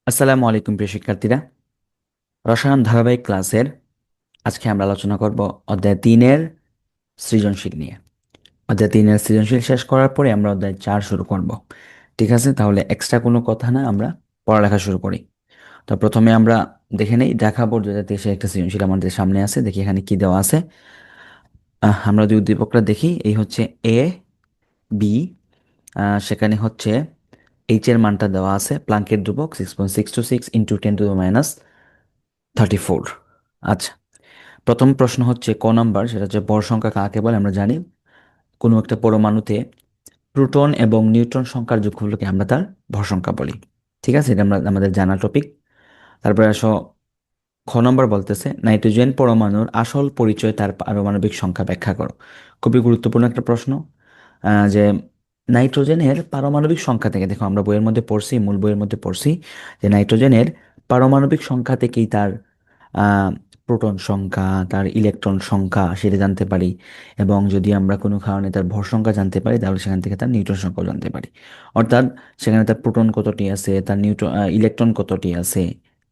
আসসালামু আলাইকুম প্রিয় শিক্ষার্থীরা। রসায়ন ধারাবাহিক ক্লাসের আজকে আমরা আলোচনা করব অধ্যায় 3-এর সৃজনশীল নিয়ে। অধ্যায় 3-এর সৃজনশীল শেষ করার পরে আমরা অধ্যায় 4 শুরু করব। ঠিক আছে, তাহলে এক্সট্রা কোনো কথা না, আমরা পড়ালেখা শুরু করি। তো প্রথমে আমরা দেখে নেই ঢাকা বোর্ড 2023 একটা সৃজনশীল আমাদের সামনে আছে। দেখি এখানে কি দেওয়া আছে। আমরা যদি উদ্দীপকটা দেখি, এই হচ্ছে এ বি। সেখানে হচ্ছে এইচ এর মানটা দেওয়া আছে, প্লাঙ্কের ধ্রুবক 6.626 ইন্টু 10⁻34। আচ্ছা, প্রথম প্রশ্ন হচ্ছে ক নাম্বার, সেটা হচ্ছে ভর সংখ্যা কাকে বলে। আমরা জানি কোনো একটা পরমাণুতে প্রোটন এবং নিউট্রন সংখ্যার যোগফলকে আমরা তার ভর সংখ্যা বলি। ঠিক আছে, এটা আমরা আমাদের জানা টপিক। তারপরে আসো, খ নম্বর বলতেছে নাইট্রোজেন পরমাণুর আসল পরিচয়, তার পারমাণবিক সংখ্যা ব্যাখ্যা করো। খুবই গুরুত্বপূর্ণ একটা প্রশ্ন। যে নাইট্রোজেনের পারমাণবিক সংখ্যা থেকে, দেখো আমরা বইয়ের মধ্যে পড়ছি, মূল বইয়ের মধ্যে পড়ছি যে নাইট্রোজেনের পারমাণবিক সংখ্যা থেকেই তার আহ, প্রোটন সংখ্যা, তার ইলেকট্রন সংখ্যা সেটা জানতে পারি। এবং যদি আমরা কোনো কারণে তার ভর সংখ্যা জানতে পারি, তাহলে সেখান থেকে তার নিউট্রন সংখ্যাও জানতে পারি। অর্থাৎ সেখানে তার প্রোটন কতটি আছে, তার ইলেকট্রন কতটি আছে,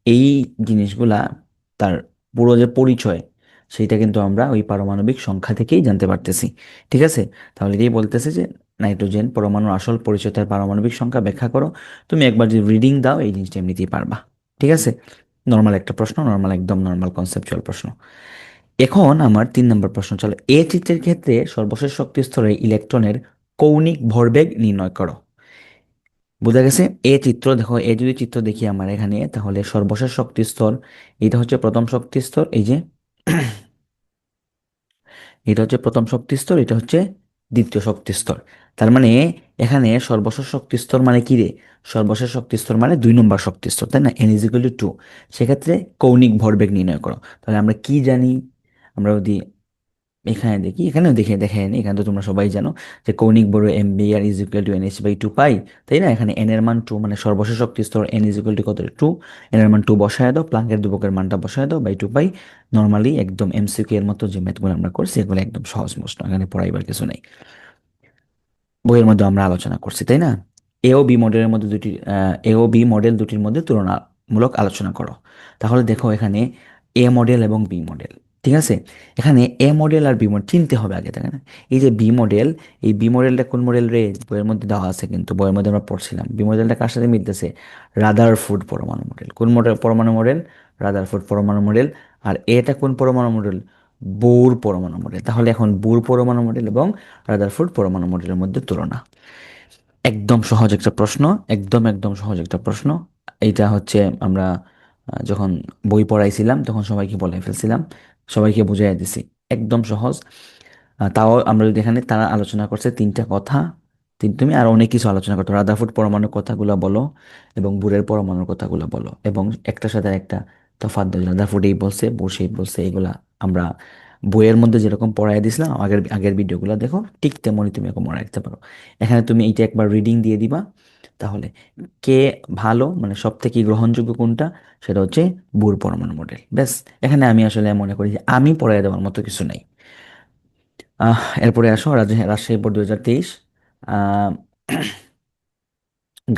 এই জিনিসগুলা, তার পুরো যে পরিচয়, সেইটা কিন্তু আমরা ওই পারমাণবিক সংখ্যা থেকেই জানতে পারতেছি। ঠিক আছে, তাহলে এটাই বলতেছে যে নাইট্রোজেন পরমাণুর আসল পরিচয়, তার পারমাণবিক সংখ্যা ব্যাখ্যা করো। তুমি একবার যদি রিডিং দাও, এই জিনিসটা এমনিতেই পারবা। ঠিক আছে, নর্মাল একটা প্রশ্ন, নর্মাল, একদম নর্মাল কনসেপচুয়াল প্রশ্ন। এখন আমার 3 নম্বর প্রশ্ন, চলো এ চিত্রের ক্ষেত্রে সর্বশেষ শক্তি স্তরে ইলেকট্রনের কৌণিক ভরবেগ নির্ণয় করো। বোঝা গেছে? এ চিত্র দেখো, এ যদি চিত্র দেখি আমার এখানে, তাহলে সর্বশেষ শক্তি স্তর, এটা হচ্ছে প্রথম শক্তি স্তর, এই যে এটা হচ্ছে প্রথম শক্তি স্তর, এটা হচ্ছে দ্বিতীয় শক্তি স্তর। তার মানে এখানে সর্বশেষ শক্তি স্তর মানে কি রে? সর্বশেষ শক্তি স্তর মানে 2 নম্বর শক্তি স্তর, তাই না? n = 2। সেক্ষেত্রে কৌণিক ভরবেগ নির্ণয় করো। তাহলে আমরা কি জানি? আমরা যদি এখানে দেখি, এখানেও দেখে দেখে নি, এখানে তো তোমরা সবাই জানো যে কৌণিক ভর mv r = nh/2 পাই, তাই না? এখানে n এর মান 2, মানে সর্বশেষ শক্তি স্তর n = কত? 2। n এর মান 2 বসায় দাও, প্লাঙ্কের ধ্রুবকের মানটা বসায় দাও, বাই 2 পাই। নর্মালি একদম এমসিকিউ এর মতো যে ম্যাথগুলো আমরা করছি, এগুলো একদম সহজ প্রশ্ন, এখানে পড়াইবার কিছু নেই। বইয়ের মধ্যে আমরা আলোচনা করছি, তাই না? এ ও বি মডেল দুটির মধ্যে তুলনামূলক আলোচনা করো। তাহলে দেখো এখানে এ মডেল এবং বি মডেল। ঠিক আছে, এখানে এ মডেল আর বি মডেল চিনতে হবে আগে, তাই না? এই যে বি মডেল, এই বি মডেলটা কোন মডেল রে? বইয়ের মধ্যে দেওয়া আছে, কিন্তু বইয়ের মধ্যে আমরা পড়ছিলাম বি মডেলটা কার সাথে মিলতেছে? রাদারফোর্ড পরমাণু মডেল। কোন মডেল পরমাণু মডেল? রাদারফোর্ড পরমাণু মডেল। আর এটা কোন পরমাণু মডেল? বোর পরমাণু মডেল। তাহলে এখন বোর পরমাণু মডেল এবং রাদারফোর্ড পরমাণু মডেলের মধ্যে তুলনা। একদম সহজ একটা প্রশ্ন, একদম একদম সহজ একটা প্রশ্ন। এইটা হচ্ছে আমরা যখন বই পড়াইছিলাম তখন সবাইকে বলে ফেলছিলাম, সবাইকে বুঝাই দিছি। একদম সহজ। তাও আমরা যদি এখানে, তারা আলোচনা করছে 3টা কথা, তুমি আর অনেক কিছু আলোচনা করতো, রাদারফোর্ড পরমাণুর কথাগুলো বলো এবং বুরের পরমাণুর কথাগুলো বলো, এবং একটার সাথে একটা তফাৎ দিল, রাদারফোর্ড এই বলছে, বুর সেই বলছে, এগুলা আমরা বইয়ের মধ্যে যেরকম পড়াই দিছিলাম, আগের আগের ভিডিওগুলো দেখো, ঠিক তেমনই তুমি এখন মনে রাখতে পারো। এখানে তুমি এইটা একবার রিডিং দিয়ে দিবা, তাহলে কে ভালো, মানে সব থেকে গ্রহণযোগ্য কোনটা, সেটা হচ্ছে বুর পরমাণু মডেল। ব্যাস, এখানে আমি আসলে মনে করি যে আমি পড়াই দেওয়ার মতো কিছু নাই। এরপরে আসো রাজশাহী বোর্ড 2023। আহ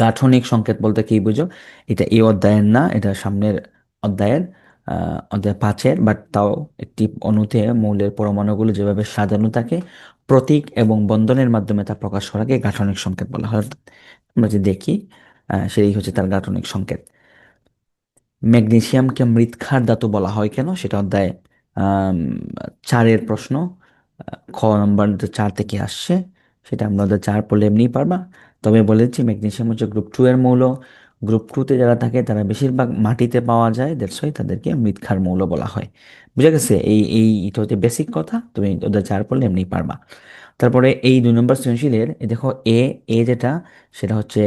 গাঠনিক সংকেত বলতে কি বুঝো? এটা এই অধ্যায়ের না, এটা সামনের অধ্যায়ের, অধ্যায় 5-এর, বাট তাও একটি অণুতে মৌলের পরমাণুগুলো যেভাবে সাজানো থাকে, প্রতীক এবং বন্ধনের মাধ্যমে তা প্রকাশ করাকে গাঠনিক সংকেত বলা হয়। অর্থাৎ আমরা যে দেখি, সেই হচ্ছে তার গাঠনিক সংকেত। ম্যাগনেসিয়ামকে মৃৎক্ষার ধাতু বলা হয় কেন? সেটা অধ্যায় আম, 4-এর প্রশ্ন। খ নম্বর 4 থেকে আসছে, সেটা আমরা অধ্যায় 4 পড়লে এমনিই পারবা। তবে বলেছি ম্যাগনেসিয়াম হচ্ছে গ্রুপ 2 এর মৌল। গ্রুপ 2-তে যারা থাকে তারা বেশিরভাগ মাটিতে পাওয়া যায়, দ্যাটস ওয়াই তাদেরকে মৃৎক্ষার মৌল বলা হয়। বুঝা গেছে? এটা হচ্ছে বেসিক কথা, তুমি অধ্যায় 4 পড়লে এমনিই পারবা। তারপরে এই 2 নম্বর সৃজনশীলের এই দেখো এ, যেটা, সেটা হচ্ছে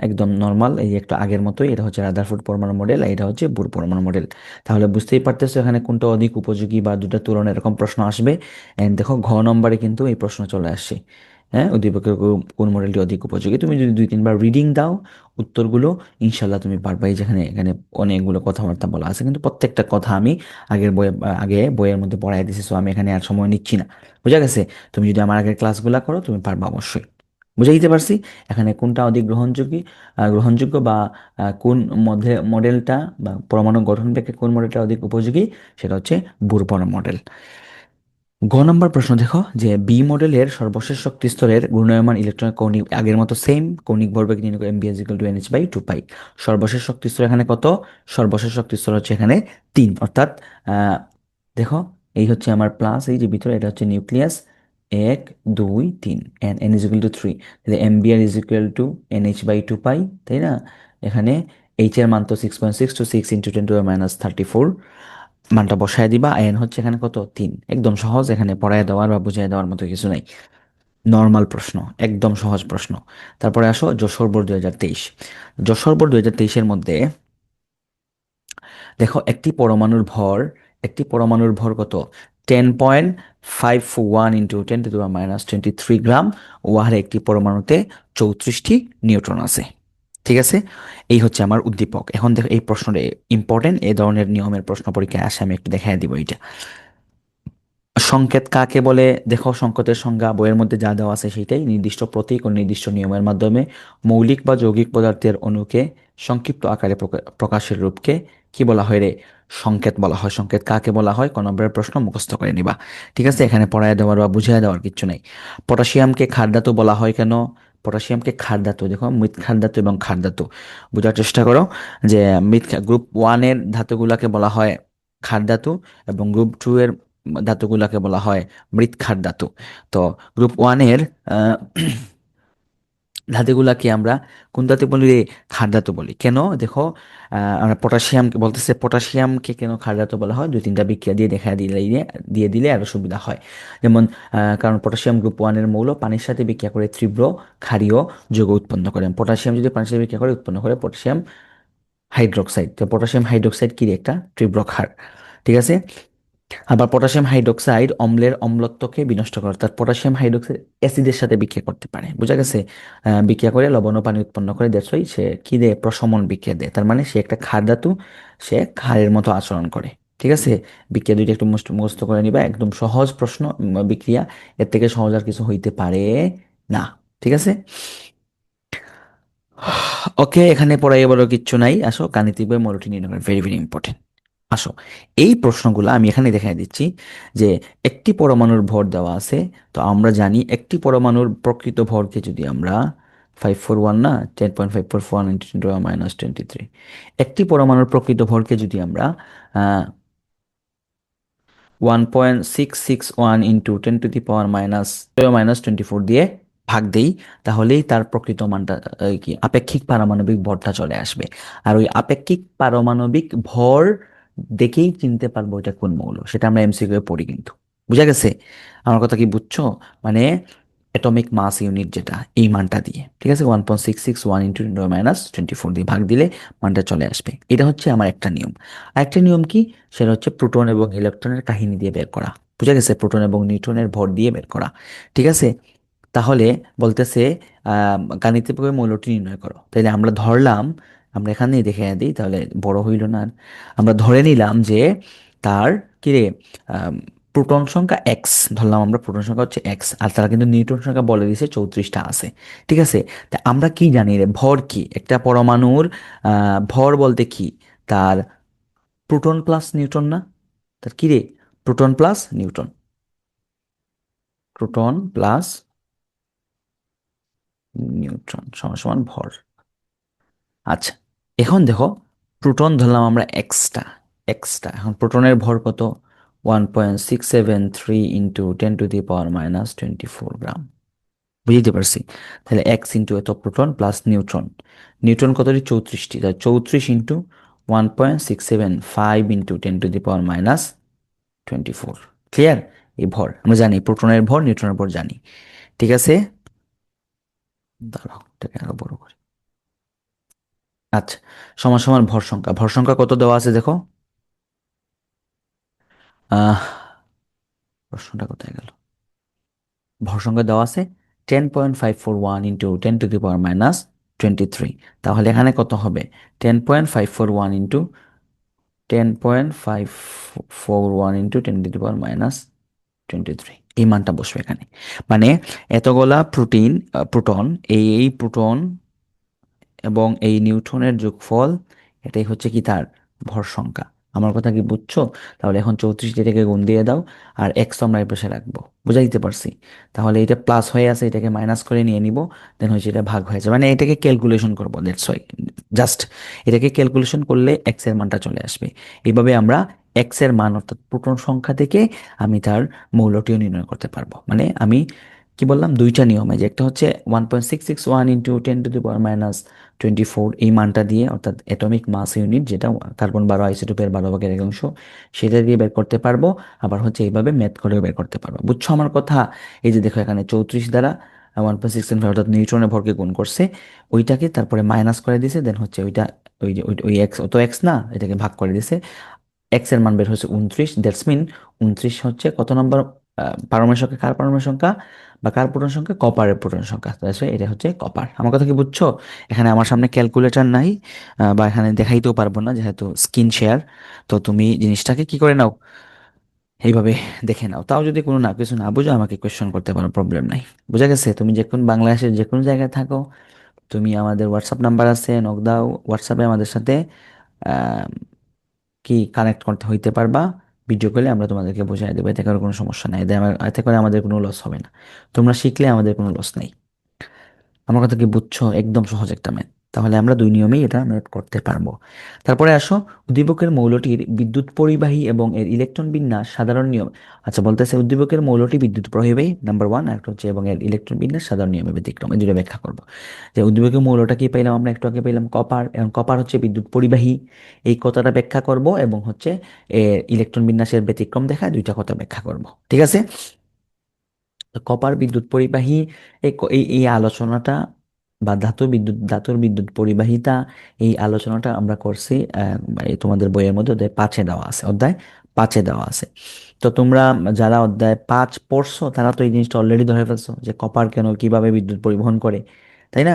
একদম নর্মাল, এই যে একটু আগের মতোই, এটা হচ্ছে রাদারফোর্ড পরমাণু মডেল, আর এটা হচ্ছে বুর পরমাণু মডেল। তাহলে বুঝতেই পারতেছো এখানে কোনটা অধিক উপযোগী বা দুটা তুলনা, এরকম প্রশ্ন আসবে। এন্ড দেখো ঘ নম্বরে কিন্তু এই প্রশ্ন চলে আসছে। হ্যাঁ, উদ্দীপকের কোন মডেলটি অধিক উপযোগী, তুমি যদি 2-3 বার রিডিং দাও উত্তরগুলো, ইনশাল্লাহ তুমি পারবা। এই যেখানে এখানে অনেকগুলো কথাবার্তা বলা আছে, কিন্তু প্রত্যেকটা কথা আমি আগে বইয়ের মধ্যে পড়াই দিছি, সো আমি এখানে আর সময় নিচ্ছি না। বুঝা গেছে? তুমি যদি আমার আগের ক্লাসগুলো করো, তুমি পারবা অবশ্যই। বুঝে দিতে পারছি এখানে কোনটা অধিক গ্রহণযোগ্য বা কোন মডেলটা বা পরমাণু গঠন থেকে কোন মডেলটা অধিক উপযোগী, সেটা হচ্ছে বুরবন মডেল। গ নম্বর প্রশ্ন দেখো যে বি মডেলের সর্বশেষ শক্তি স্তরের ঘূর্ণায়মান ইলেকট্রনের কৌণিক আগের মতো সেম কৌণিক ভরবেগ নির্ণয় করে MB equal to NH by two pi. সর্বশেষ শক্তি স্তর এখানে কত? সর্বশেষ শক্তি স্তর হচ্ছে এখানে 3, অর্থাৎ আহ, দেখো এই হচ্ছে আমার প্লাস, এই যে ভিতরে এটা হচ্ছে নিউক্লিয়াস, 1 2 3 N N is equal to 3, তাহলে MBR is equal to NH by two pi, তাই না? এখানে এইচ এর মান তো 6.6 টু 6 × 10⁻³ মানটা বসায় দিবা, আয়ন হচ্ছে এখানে কত? 3। একদম সহজ, এখানে পড়ায় দেওয়ার বা বুঝিয়ে দেওয়ার মতো কিছু নাই, নর্মাল প্রশ্ন, একদম সহজ প্রশ্ন। তারপরে আসো যশোর বোর্ড 2023। যশোর বোর্ড 2023-এর মধ্যে দেখো একটি পরমাণুর ভর কত? 10.51 ইন্টু 10⁻³ গ্রাম। ওয়ার একটি পরমাণুতে 34টি নিউট্রন আছে। ঠিক আছে, এই হচ্ছে আমার উদ্দীপক। এখন দেখো এই প্রশ্নটা ইম্পর্টেন্ট, এই ধরনের নিয়মের প্রশ্ন পরীক্ষায় আসে, আমি একটু দেখাই দিব এটা। সংকেত কাকে বলে? দেখো সংকেতের সংজ্ঞা বইয়ের মধ্যে যা দেওয়া আছে সেটাই, নির্দিষ্ট প্রতীক ও নির্দিষ্ট নিয়মের মাধ্যমে মৌলিক বা যৌগিক পদার্থের অণুকে সংক্ষিপ্ত আকারে প্রকাশের রূপকে কি বলা হয় রে? সংকেত বলা হয়। সংকেত কাকে বলা হয়? ক নম্বরের প্রশ্ন মুখস্থ করে নিবা। ঠিক আছে, এখানে পড়ায় দেওয়ার বা বুঝিয়ে দেওয়ার কিছু নাই। পটাশিয়ামকে ক্ষার ধাতু বলা হয় কেন? পটাশিয়ামকে ক্ষার ধাতু, দেখো মৃৎ ক্ষার ধাতু এবং ক্ষার ধাতু বোঝার চেষ্টা করো। যে গ্রুপ 1-এর ধাতুগুলাকে বলা হয় ক্ষার ধাতু, এবং গ্রুপ 2 এর ধাতুগুলাকে বলা হয় মৃৎক্ষার ধাতু। তো গ্রুপ 1-এর ধাতুগুলাকে আমরা কোন ধাতু বলি রে? ক্ষার ধাতু বলি। কেন? দেখো আমরা পটাশিয়ামকে বলতেছে, পটাশিয়ামকে কেন ক্ষার ধাতু বলা হয়? 2-3টা বিক্রিয়া দিয়ে দিয়ে দিলে আরো সুবিধা হয়। যেমন কারণ পটাশিয়াম গ্রুপ 1-এর মৌল পানির সাথে বিক্রিয়া করে তীব্র ক্ষারীয় যৌগ উৎপন্ন করে। পটাশিয়াম যদি পানির সাথে বিক্রিয়া করে উৎপন্ন করে পটাশিয়াম হাইড্রোক্সাইড। তো পটাশিয়াম হাইড্রোক্সাইড কি রে? একটা তীব্র ক্ষার। ঠিক আছে, আবার পটাশিয়াম হাইড্রোক্সাইড অম্লের অম্লত্বকে বিনষ্ট করে, অর্থাৎ পটাশিয়াম হাইড্রোক্সাইড অ্যাসিডের সাথে বিক্রিয়া করতে পারে। বোঝা গেছে? বিক্রিয়া করে লবণ ও পানি উৎপন্ন করে, দ্যাটস সে কি দেয়? প্রশমন বিক্রিয়া দেয়। তার মানে সে একটা ক্ষার ধাতু, সে ক্ষারের মতো আচরণ করে। ঠিক আছে, বিক্রিয়া দুইটা একটু মুখস্থ করে নিবা, একদম সহজ প্রশ্ন। বিক্রিয়া, এর থেকে সহজ আর কিছু হইতে পারে না। ঠিক আছে, ওকে, এখানে পড়াই বড় কিচ্ছু নাই। আসো গাণিতিক বই মৌলটি নির্ণয়, ভেরি ভেরি ইম্পর্টেন্ট। আসো, এই প্রশ্নগুলো আমি এখানে দেখাই দিচ্ছি যে একটি পরমাণুর ভর দেওয়া আছে। তো আমরা জানি একটি পরমাণুর প্রকৃত ভরকে যদি আমরা 541 না 10.541 × 10⁻23, একটি পরমাণুর প্রকৃত ভরকে যদি আমরা 1.661 ইন্টু 10⁻24 দিয়ে ভাগ দেই, তাহলেই তার প্রকৃত মানটা কি আপেক্ষিক পারমাণবিক ভরটা চলে আসবে। আর ওই আপেক্ষিক পারমাণবিক ভর দেখেই চিনতে পারবো এটা কোন মৌল, সেটা আমরা এমসিকিউ এ পড়ি কিন্তু। বুঝা গেছে আমার কথা? কি বুঝছো? মানে অ্যাটমিক মাস ইউনিট যেটা, এই মানটা দিয়ে, ঠিক আছে, 1.661 ইন্টু 10⁻24 দিয়ে ভাগ দিলে মানটা চলে আসবে। এটা হচ্ছে আমার একটা নিয়ম। আরেকটা নিয়ম কি? সেটা হচ্ছে প্রোটন এবং ইলেকট্রনের কাহিনী দিয়ে বের করা। বুঝা গেছে? প্রোটন এবং নিউট্রনের ভর দিয়ে বের করা। ঠিক আছে, তাহলে বলতেছে গাণিতিকভাবে মৌলটি নির্ণয় করো। তাইলে আমরা ধরলাম, আমরা এখানেই দেখে দিই, তাহলে বড় হইল না আর। আমরা ধরে নিলাম যে তার কিরে প্রোটন সংখ্যা এক্স ধরলাম, আমরা প্রোটন সংখ্যা হচ্ছে এক্স, আর তারা কিন্তু নিউট্রন সংখ্যা বলে দিয়েছে 34টা আছে। ঠিক আছে, তা আমরা কি জানি রে? ভর কি? একটা পরমাণুর ভর বলতে কি? তার প্রোটন প্লাস নিউট্রন না? তার কি রে? Proton plus neutron, proton plus neutron সমান সমান ভর। আচ্ছা, এখন দেখো প্রোটন ধরলাম আমরা এক্সটা, এখন প্রোটনের ভর কত? 1.673 ইন্টু 10⁻24 গ্রাম। বুঝতে পারছি? তাহলে এক্স ইন্টু এত প্রোটন প্লাস নিউট্রন, নিউট্রন কতটি? 34টি, তাহলে 34 ইন্টু 1.675 ইন্টু 10⁻24। ক্লিয়ার? এই ভর আমরা জানি, প্রোটনের ভর নিউট্রনের ভর জানি। ঠিক আছে, দাঁড়াও এটাকে আরো বড় করি। আচ্ছা, সমান সমান ভর সংখ্যা কত দেওয়া আছে দেখো। আহ প্রশ্নটা কোথায় গেল? ভর সংখ্যা দেওয়া আছে 10.541 ইন্টু 10⁻23। তাহলে এখানে কত হবে? 10.541 ইন্টু 10.541 ইন্টু 10⁻23। এই মানটা বসবে এখানে। মানে এতগুলা প্রোটন, এই প্রোটন এবং এই নিউট্রনের যোগফল, এটাই হচ্ছে কি তার ভর সংখ্যা। আমার কথা কি বুঝছো? তাহলে এখন 34 এটাকে গুণ দিয়ে দাও, আর এক্স আমরা এই পাশে রাখবো। বুঝাই দিতে পারছি? তাহলে এটা প্লাস হয়ে আছে, এটাকে মাইনাস করে নিয়ে নিব, দেন হচ্ছে এটা ভাগ হয়ে যাবে, মানে এটাকে ক্যালকুলেশন করবো, দ্যাটস ওয়াই। জাস্ট এটাকে ক্যালকুলেশন করলে এক্স এর মানটা চলে আসবে। এইভাবে আমরা এক্স এর মান অর্থাৎ প্রোটন সংখ্যা থেকে আমি তার মৌলটিও নির্ণয় করতে পারবো। মানে আমি কি বললাম, দুইটা নিয়মে, যে একটা হচ্ছে 1.661 ইন্টু 10⁻²৪ এই মানটা দিয়ে, অর্থাৎ অ্যাটমিক মাস ইউনিট, যেটা কার্বন 12 আইসোটোপের 12 ভাগের 1 অংশ, সেটা দিয়ে বের করতে পারবো। আবার হচ্ছে এইভাবে ম্যাথ করেও বের করতে পারবো। বুঝছো আমার কথা? এই যে দেখো এখানে 34 দ্বারা 1.6 অর্থাৎ নিউট্রনের ভরকে গুণ করছে, ওইটাকে তারপরে মাইনাস করে দিছে, দেন হচ্ছে ওইটা, ওই যে ওই এক্স, ও তো এক্স না, এটাকে ভাগ করে দিছে, এক্স এর মান বের হচ্ছে 29। দ্যাটস মিন 29 হচ্ছে কত নম্বর পারমাণবিক সংখ্যা, কার পারমাণবিক সংখ্যা বা কার প্রোটন সংখ্যা, কপারের প্রোটন সংখ্যা। তাই এটা হচ্ছে কপার। আমার কথা কি বুঝছো? এখানে আমার সামনে ক্যালকুলেটর নাই, বা এখানে দেখাইতেও পারবো না যেহেতু স্ক্রিন শেয়ার। তো তুমি জিনিসটাকে কি করে নাও, এইভাবে দেখে নাও। তাও যদি কোনো না কিছু না বুঝো, আমাকে কোয়েশ্চেন করতে পারো, প্রবলেম নাই। বুঝা গেছে? তুমি যে কোন বাংলাদেশের যে কোনো জায়গায় থাকো, তুমি আমাদের হোয়াটসঅ্যাপ নাম্বার আছে, নক দাও, হোয়াটসঅ্যাপে আমাদের সাথে কি কানেক্ট করতে হইতে পারবা। ভিডিও কলে আমরা তোমাদেরকে বোঝাই দেবো, এতে করে কোনো সমস্যা নাই, এতে করে আমাদের কোনো লস হবে না। তোমরা শিখলে আমাদের কোনো লস নাই। আমার কথা কি বুঝছো? একদম সহজ একটা ম্যাথ। তাহলে আমরা দুই নিয়মেই এটা ম্যাথ করতে পারবো। তারপরে আসো, উদ্দীপকের মৌলটির বিদ্যুৎ পরিবাহী এবং এর ইলেকট্রন বিন্যাস সাধারণ নিয়ম। আচ্ছা, বলতেছে উদ্দীপকের মৌলটি বিদ্যুৎ পরিবাহী, নাম্বার 1, আর একটা হচ্ছে এবং এর ইলেকট্রন বিন্যাস সাধারণ নিয়মে ব্যতিক্রম। এই দুটো ব্যাখ্যা করবো। যে উদ্দীপকের মৌলটা কি পাইলাম আমরা, একটু আগে পাইলাম কপার, এবং কপার হচ্ছে বিদ্যুৎ পরিবাহী, এই কথাটা ব্যাখ্যা করব, এবং হচ্ছে এর ইলেকট্রন বিন্যাসের ব্যতিক্রম দেখা, দুইটা কথা ব্যাখ্যা করব। ঠিক আছে? তো কপার বিদ্যুৎ পরিবাহী, এই আলোচনাটা, বা ধাতুর বিদ্যুৎ পরিবাহিতা, এই আলোচনাটা আমরা করছি এই তোমাদের বইয়ের মধ্যে অধ্যায় 5-এ দেওয়া আছে। তো তোমরা যারা অধ্যায় 5 পড়ছো, তারা তো এই জিনিসটা অলরেডি ধরে ফেলছো, যে কপার কেন কিভাবে বিদ্যুৎ পরিবহন করে, তাই না?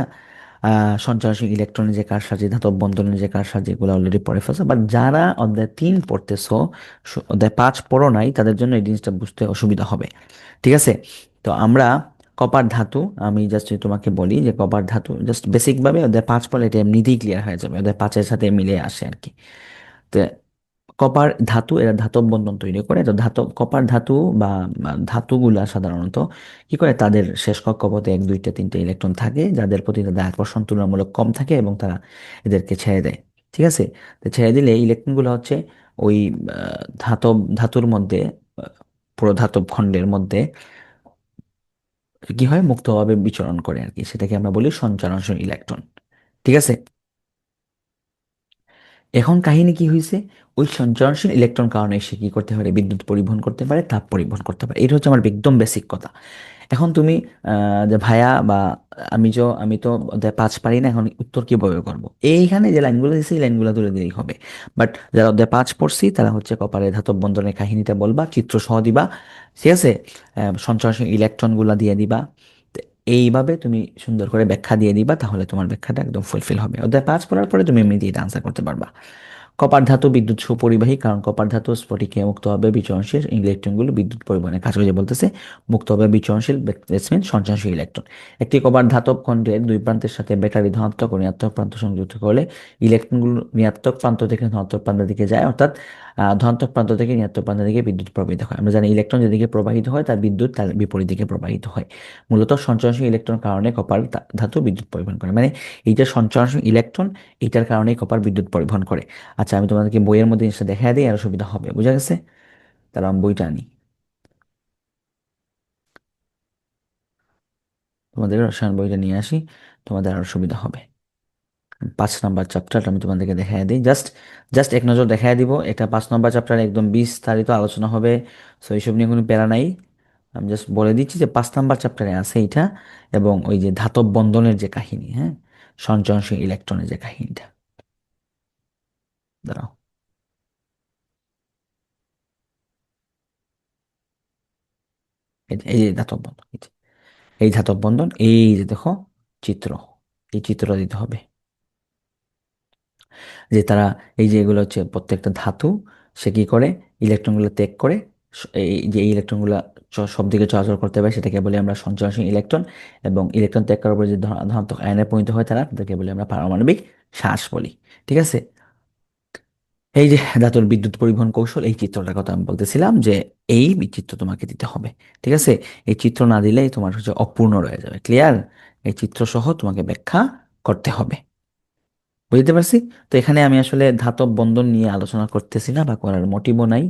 সঞ্চারনশীল ইলেকট্রনের যে কারসাজি, ধাতব বন্ধনের যে কারসাজি, এগুলো অলরেডি পড়ে ফেলছো। বাট যারা অধ্যায় 3 পড়তেছো, অধ্যায় 5 পড়ো নাই, তাদের জন্য এই জিনিসটা বুঝতে অসুবিধা হবে। ঠিক আছে? তো আমরা কপার ধাতু, আমি জাস্ট তোমাকে বলি যে কপার ধাতু জাস্ট বেসিক ভাবে অধ্যায় 5 পড়লে এটা এমনিতেই ক্লিয়ার হয়ে যাবে, অধ্যায় 5-এর সাথে মিলে আসে আর কি। তো কপার ধাতু, এরা ধাতব বন্ধন তৈরি করে। তো কপার ধাতু বা ধাতুগুলা সাধারণত কি করে, তাদের শেষ কক্ষপথে 1, 2, 3টে ইলেকট্রন থাকে, যাদের প্রতি তাদের আকর্ষণ তুলনামূলক কম থাকে, এবং তারা এদেরকে ছেড়ে দেয়। ঠিক আছে? তো ছেড়ে দিলে ইলেকট্রনগুলো হচ্ছে ওই ধাতুর মধ্যে, আহ, পুরো ধাতব খণ্ডের মধ্যে কি হয়, মুক্তভাবে বিচরণ করে আর কি, সেটাকে আমরা বলি সঞ্চারনশীল ইলেকট্রন। ঠিক আছে? এখন কাহিনী কি হয়েছে, ওই সঞ্চারনশীল ইলেকট্রন কারণে সে কি করতে পারে, বিদ্যুৎ পরিবহন করতে পারে, তাপ পরিবহন করতে পারে। এটা হচ্ছে আমার একদম বেসিক কথা। এখন তুমি যে ভাইয়া বা আমি তো অধ্যায় 5 পারি না, এখন উত্তর কিভাবে করবো? এইখানে যে লাইনগুলো দিচ্ছে, এই লাইনগুলো তুলে দিলেই হবে। বাট যারা অধ্যায় 5 পড়ছি, তারা হচ্ছে কপারের ধাতব বন্ধনের কাহিনীটা বলবা, চিত্র সহ দিবা। ঠিক আছে? সঞ্চারনশীল ইলেকট্রনগুলা দিয়ে দিবা। তো এইভাবে তুমি সুন্দর করে ব্যাখ্যা দিয়ে দিবা, তাহলে তোমার ব্যাখ্যাটা একদম ফুলফিল হবে। অধ্যায় 5 পড়ার পরে তুমি এমনিতেই এটা আনসার করতে পারবা। কপার ধাতু বিদ্যুৎ সুপরিবাহী, কারণ কপার ধাতু স্ফটিকে মুক্তভাবে বিচরণশীল, ইলেকট্রনগুলো বিদ্যুৎ পরিবহনের কাজ করে, যে বলতেছে মুক্তভাবে বিচরণশীল, ব্যাটসম্যান সঞ্চারনশীল ইলেকট্রন। একটি কপার ধাতব খণ্ডের দুই প্রান্তের সাথে ব্যাটারি ধনাত্মক ও ঋণাত্মক প্রান্ত সংযুক্ত করলে ইলেকট্রনগুলো ঋণাত্মক প্রান্ত থেকে ধনাত্মক প্রান্তের দিকে যায়, অর্থাৎ ধনাত্মক প্রান্ত থেকে ঋণাত্মক প্রান্তের দিকে বিদ্যুৎ প্রবাহিত হয়। আমরা জানি ইলেকট্রন যেদিকে প্রবাহিত হয়, তার বিদ্যুৎ তার বিপরীত দিকে প্রবাহিত হয়। মূলত সঞ্চারনশীল ইলেকট্রন কারণে কপার ধাতু বিদ্যুৎ পরিবহন করে, মানে এইটা সঞ্চারনশীল ইলেকট্রন, এইটার কারণেই কপার বিদ্যুৎ পরিবহন করে। আচ্ছা, আমি তোমাদেরকে বইয়ের মধ্যে জিনিসটা দেখা দিই, আরো সুবিধা হবে। বুঝা গেছে? তাহলে আমি বইটা আনি, তোমাদের রসায়ন বইটা নিয়ে আসি, তোমাদের আরো সুবিধা হবে। 5 নম্বর চ্যাপ্টার আমি তোমাদেরকে দেখাই দিই, জাস্ট জাস্ট এক নজর দেখাই দিব। এটা 5 নম্বর চ্যাপ্টার, একদম বিস্তারিত আলোচনা হবে। সো এইসব নিয়ে কোনো প্যারা নাই। আমি জাস্ট বলে দিচ্ছি যে 5 নম্বর চ্যাপ্টারে আছে এটা, এবং ওই যে ধাতব বন্ধনের যে কাহিনী, হ্যাঁ, সঞ্চয়নশীল ইলেকট্রনের যে কাহিনীটা। দাঁড়াও, এই যে ধাতব বন্ধন, এই ধাতব বন্ধন, এই যে দেখো চিত্র, এই চিত্রটা দিতে হবে, যে তারা, এই যে এগুলো হচ্ছে প্রত্যেকটা ধাতু, সে কি করে, ইলেকট্রনগুলো ত্যাগ করে এই যে এই ইলেকট্রনগুলো সব দিকে চলাচল করতে পারে সেটাকে বলি আমরা সঞ্চরণশীল ইলেকট্রন, এবং ইলেকট্রন ত্যাগ করার পরে যে ধনাত্মক আয়নে পরিণত হয় তারা, তাদেরকে বলি আমরা পারমাণবিক শ্বাস বলি। ঠিক আছে। এই যে ধাতুর বিদ্যুৎ পরিবহন কৌশল, এই চিত্রটার কথা আমি বলতেছিলাম যে এই চিত্র তোমাকে দিতে হবে। ঠিক আছে। এই চিত্র না দিলেই তোমার হচ্ছে অপূর্ণ রয়ে যাবে। ক্লিয়ার? এই চিত্র সহ তোমাকে ব্যাখ্যা করতে হবে। বুঝতে পারছি। তো এখানে আমি আসলে ধাতব বন্ধন নিয়ে আলোচনা করতেছি না, বা করার মোটিভও নাই।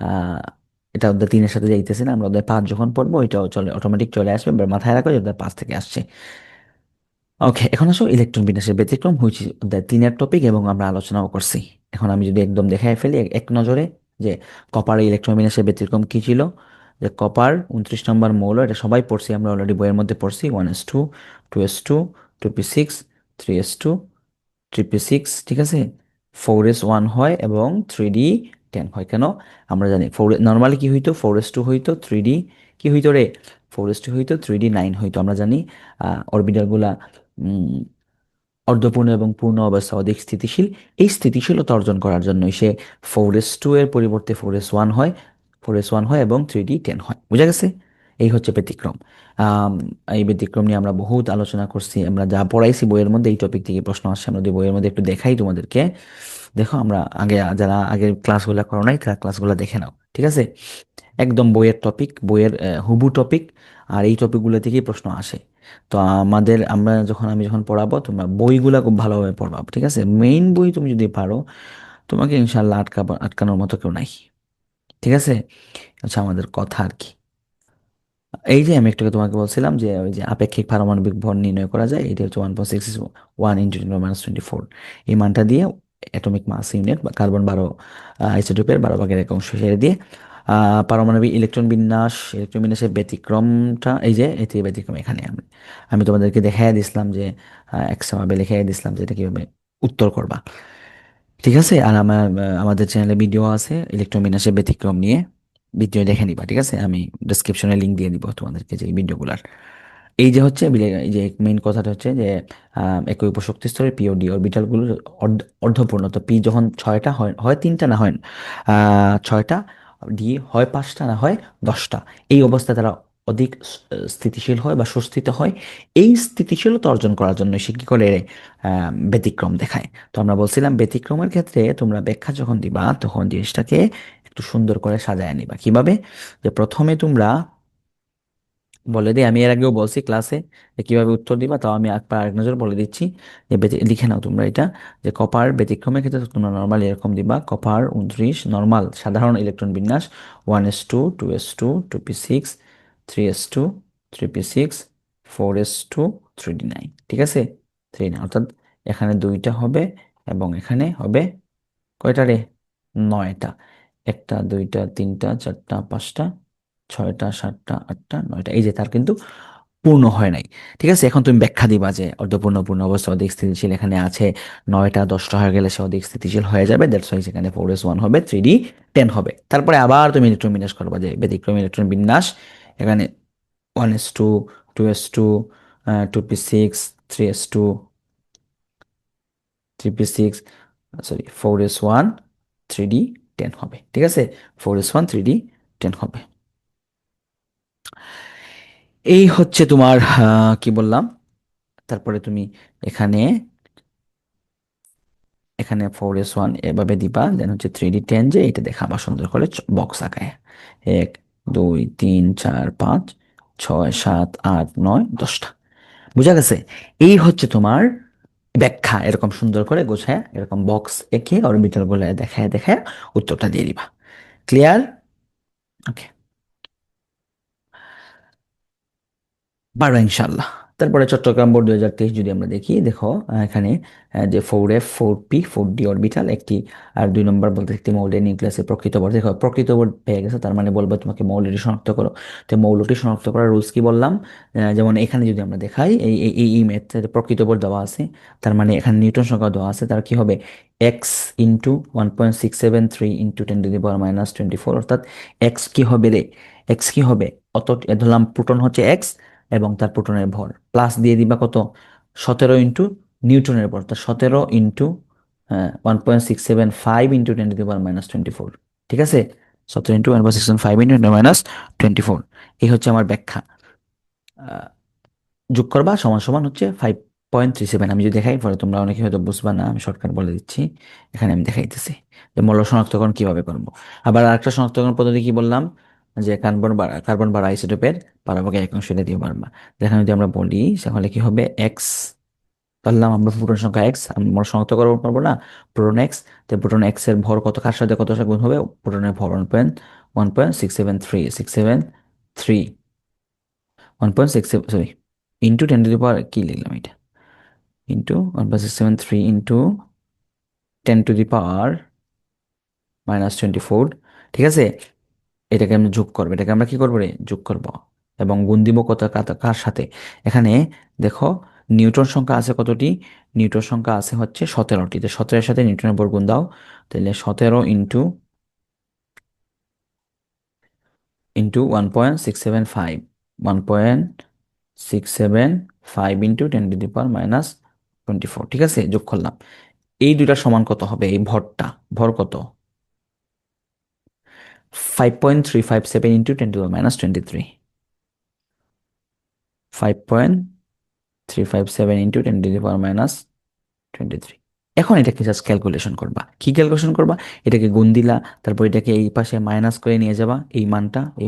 আহ এটা অধ্যায় 3-এর সাথে যাইতেছে না, আমরা অধ্যায় 5 যখন পড়বো এটাও চলে, অটোমেটিক চলে আসবে। এবার মাথায় রাখো যে অধ্যায় 5 থেকে আসছে। ওকে, এখন আসো ইলেকট্রন বিন্যাসের ব্যতিক্রম হয়েছে অধ্যায় 3-এর টপিক, এবং আমরা আলোচনাও করছি। এখন আমি যদি একদম দেখাই ফেলি এক নজরে, যে কপার ইলেকট্রন বিন্যাসের ব্যতিক্রম কি ছিল। যে কপার 29 নম্বর মৌল, এটা সবাই পড়ছি, আমরা অলরেডি বইয়ের মধ্যে পড়ছি। 1s2, 2s2, 2p6, 3s2, 3p6। ঠিক আছে। 4s1 হয় এবং 3d10 হয়। কেন? আমরা জানি নর্মালি কি হইতো, 4s2 হইতো, 3d কি হইতো রে, 4s2 হইতো, 3d9 হইতো। আমরা জানি অরবিটাল গুলা উম, অর্ধপূর্ণ এবং পূর্ণ অবস্থা অধিক স্থিতিশীল। এই স্থিতিশীলতা অর্জন করার জন্যই সে 4s2 এর পরিবর্তে 4s1 হয়, 4s1 হয় এবং 3d10 হয়। বুঝা গেছে? এই হচ্ছে ব্যতিক্রম। আম, এই ব্যতিক্রম নিয়ে আমরা বহুত আলোচনা করছি, আমরা যা পড়াইছি বইয়ের মধ্যে এই টপিক থেকে প্রশ্ন আসছে। আমরা যদি বইয়ের মধ্যে একটু দেখাই তোমাদেরকে, দেখো আমরা আগে, যারা আগের ক্লাসগুলো করো নাই তারা ক্লাসগুলো দেখে নাও। ঠিক আছে। একদম বইয়ের টপিক, বইয়ের হুবু টপিক। আর এই টপিকগুলো থেকেই প্রশ্ন আসে। তো আমি যখন পড়াবো, তোমরা বইগুলা খুব ভালোভাবে পড়বা। ঠিক আছে। মেইন বই তুমি যদি পারো, তোমাকে ইনশাল্লাহ আটকানোর মতো কেউ নাই। ঠিক আছে। আচ্ছা, আমাদের কথা আর কি। এই যে আমি একটু আগে তোমাকে বলছিলাম যে ওই যে আপেক্ষিক পারমাণবিক ভর নির্ণয় করা যায়, এটা হচ্ছে 1.6 1 × 10⁻²4। এই মানটা দিয়ে অ্যাটমিক মাস ইউনিট বা কার্বন 12 আইসোটোপের 12 ভাগের 1 অংশ ছেড়ে দিয়ে পারমাণবিক ইলেকট্রন বিন্যাসের ব্যতিক্রমটা, এই যে এটি ব্যতিক্রম। এখানে আমি আমি তোমাদেরকে দেখাই দিছিলাম যে ভাবে লিখাই দিছিলাম যে এটা কিভাবে উত্তর করবা। ঠিক আছে। আর আমাদের চ্যানেলে ভিডিও আছে ইলেকট্রন বিন্যাসের ব্যতিক্রম নিয়ে, ভিডিও দেখে নিবা। ঠিক আছে। আমি ডেসক্রিপশনে লিংক দিয়ে দিব তোমাদেরকে যে ভিডিওগুলার। এই যে হচ্ছে এই যে মেইন কথাটা হচ্ছে যে একই উপশক্তি স্তরের পি ও ডি অরবিটালগুলো অর্ধপূর্ণ। তো পি যখন 6টা হয়, হয় 3টা না হয় 6টা, ডি হয় 5টা না হয় 10টা। এই অবস্থায় তারা অধিক স্থিতিশীল হয় বা সুস্থিত হয়। এই স্থিতিশীলতা অর্জন করার জন্য সে কি করে, ব্যতিক্রম দেখায়। তো আমরা বলছিলাম ব্যতিক্রমের ক্ষেত্রে তোমরা ব্যাখ্যা যখন দিবা তখন জিনিসটাকে একটু সুন্দর করে সাজায় নিবা। কিভাবে? যে প্রথমে তোমরা বলে দিই, আমি এর আগেও বলছি ক্লাসে যে কিভাবে উত্তর দিবা, তাও আমি একবার আরেক নজর বলে দিচ্ছি। যে লিখে নাও তোমরা এটা, যে কপার ব্যতিক্রমের ক্ষেত্রে তোমরা নর্মাল এরকম দিবা: কপার 29 নর্মাল সাধারণ ইলেকট্রন বিন্যাস 1s2, 2s2, 2p6, 3s2, 3p6, 4s2, 3d9। ঠিক আছে। 3 অর্থাৎ এখানে 2টা হবে এবং এখানে হবে কয়টা রে, 9টা। 1টা, 2টা, 3টা, 4টা, 5টা, 6টা, 7টা, 8টা, 9টা। এই যে তার কিন্তু পূর্ণ হয় নাই। ঠিক আছে। এখন তুমি ব্যাখ্যা দিবা যে অর্ধপূর্ণ পূর্ণ অবস্থা অধিক স্থিতিশীল এখানে আছে, 9টা 10টা হয়ে গেলে সে অধিক স্থিতিশীল হয়ে যাবে। দ্যাটস ওয়াই সেখানে 4s1 হবে, 3d10 হবে। তারপরে আবার তুমি ইলেকট্রন বিন্যাস করবা, যে ব্যতিক্রম ইলেকট্রন বিন্যাস এখানে 1s2, 2s2, 2p6, 3s2, 3p6, sorry 4s1, 3d10 হবে। ঠিক আছে। 4s1, 3d10 হবে। এই হচ্ছে তোমার কি বললাম। তারপরে তুমি এখানে এখানে 4s1 এভাবে দিবা, দেন হচ্ছে 3d10, যে এটা দেখাবা সুন্দর করে বক্স আঁকায়। 1 2 3 4 5 6 7 8 9 10টা। বুঝা গেছে? এই হচ্ছে তোমার ব্যাখ্যা। এরকম সুন্দর করে গোছায় এরকম বক্স এঁকে অরবিটাল গুলো দেখায় দেখায় উত্তরটা দিয়ে দিবা। ক্লিয়ার? ওকে, পারবে ইনশাল্লাহ। তারপরে চট্টগ্রাম বোর্ড 2023 যদি আমরা দেখি, দেখো এখানে যে 4f 4p 4d অরবিটাল একটি, আর 2 নম্বর বলতে একটি মৌলের নিউক্লিয়াসের প্রকৃত ভর। দেখো প্রকৃত ভর পেয়ে গেছে, তার মানে বলবো তোমাকে মৌলটি শনাক্ত করো। তো মৌলটি শনাক্ত করার রুলস কি বললাম? যেমন এখানে যদি আমরা দেখাই, এই মেথড প্রকৃত ভর দেওয়া আছে, তার মানে এখানে নিউটন সংখ্যা দেওয়া আছে, তার কি হবে এক্স ইন্টু 1.673 ইন্টু 10⁻24। অর্থাৎ এক্স কি হবে রে, এক্স কি হবে, অত ধরলাম প্রোটন হচ্ছে এক্স এবং তার প্রোটনের ভর, প্লাস দিয়ে দিবা কত, 17 ইন্টু নিউটনের ভর, তা 17 ইন্টু 1.675 ইন্টু 10⁻24। ঠিক আছে। 17 ইন্টু 1/6 5 ইন্টু 10 - 24। এই হচ্ছে আমার ব্যাখ্যা। আহ, যোগ করবা সমান সমান হচ্ছে 5.37। আমি যদি দেখাই পরে তোমরা অনেকে হয়তো বুঝবা না, আমি শর্টকাট বলে দিচ্ছি। এখানে আমি দেখাইতেছি যে মৌল শনাক্তকরণ কিভাবে করব। আবার আরেকটা শনাক্তকরণ পদ্ধতি কি বললাম, যে কার্বন বা আইসোটোপের পারমাণবিক একাংশ এটা দিয়ে পারবা। যেখানে যদি আমরা বলি তাহলে কি হবে, এক্স ধরলাম আমরা প্রোটন সংখ্যা এক্স, আমরা শনাক্ত করবো পারবো না, প্রোটন এক্স। তো প্রোটন এক্স এর ভর কত, কার সাথে কত সাথে গুণ হবে, প্রোটনের ভর 1.673 1.67, সরি, ইন্টু 10 টু দি পাওয়ার, কি লিখলাম এটা, ইন্টু 1.673 ইন্টু 10 টু দি পাওয়ার -24। ঠিক আছে, এটাকে আমরা যোগ করবো, এটাকে আমরা কি করবো রে, যোগ করব। এবং গুণ দিব কত, কার সাথে, এখানে দেখো নিউটন সংখ্যা আছে কতটি, নিউটন সংখ্যা আছে হচ্ছে 17টি। তো 17-এর সাথে নিউটনের উপর গুণ দাও, তাহলে 17 ইন্টু 1.675, 1.675 ইন্টু 10 টু দি পাওয়ার -24। ঠিক আছে, যোগ করলাম। এই দুইটা সমান কত হবে, এই ভরটা, ভর কত, 5.357 into 10 to the power -23। 5.357 into 10 to the power -23। এখন এটাকে জাস্ট ক্যালকুলেশন করবা, কি ক্যালকুলেশন করবা, এটাকে গুণ দিলা, তারপর এটাকে এই পাশে মাইনাস করে নিয়ে যাবা, এই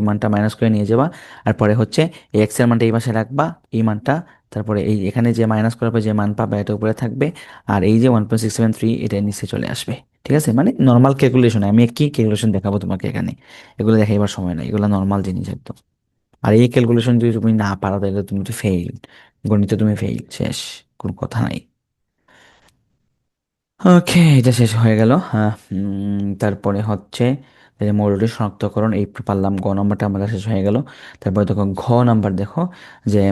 মানটা মাইনাস করে নিয়ে যাবা। আর পরে হচ্ছে এই এক্স এর মানটা এই পাশে রাখবা, এই মানটা, তারপরে এই এখানে যে মাইনাস করার পর যে মান পাবা এটা উপরে থাকবে। আর এই যে 1.673 এটা নিচে চলে আসবে। ঠিক আছে, মানে নর্মাল ক্যালকুলেশন, আমি কি ক্যালকুলেশন দেখাবো তোমাকে এখানে, এগুলো দেখাইবার সময় নাই, এগুলো নর্মাল জিনিস একদম। আর এই ক্যালকুলেশন যদি তুমি না পারো তাহলে তুমি তো ফেইল, গণিতে তুমি ফেইল, শেষ, কোনো কথা নাই। ওকে, এটা শেষ হয়ে গেল। হ্যাঁ, তারপরে হচ্ছে এই যে মৌলটি শনাক্তকরণ, এই পারলাম, গ নাম্বারটা আমাদের শেষ হয়ে গেল। তারপরে দেখো ঘ নাম্বার, দেখো যে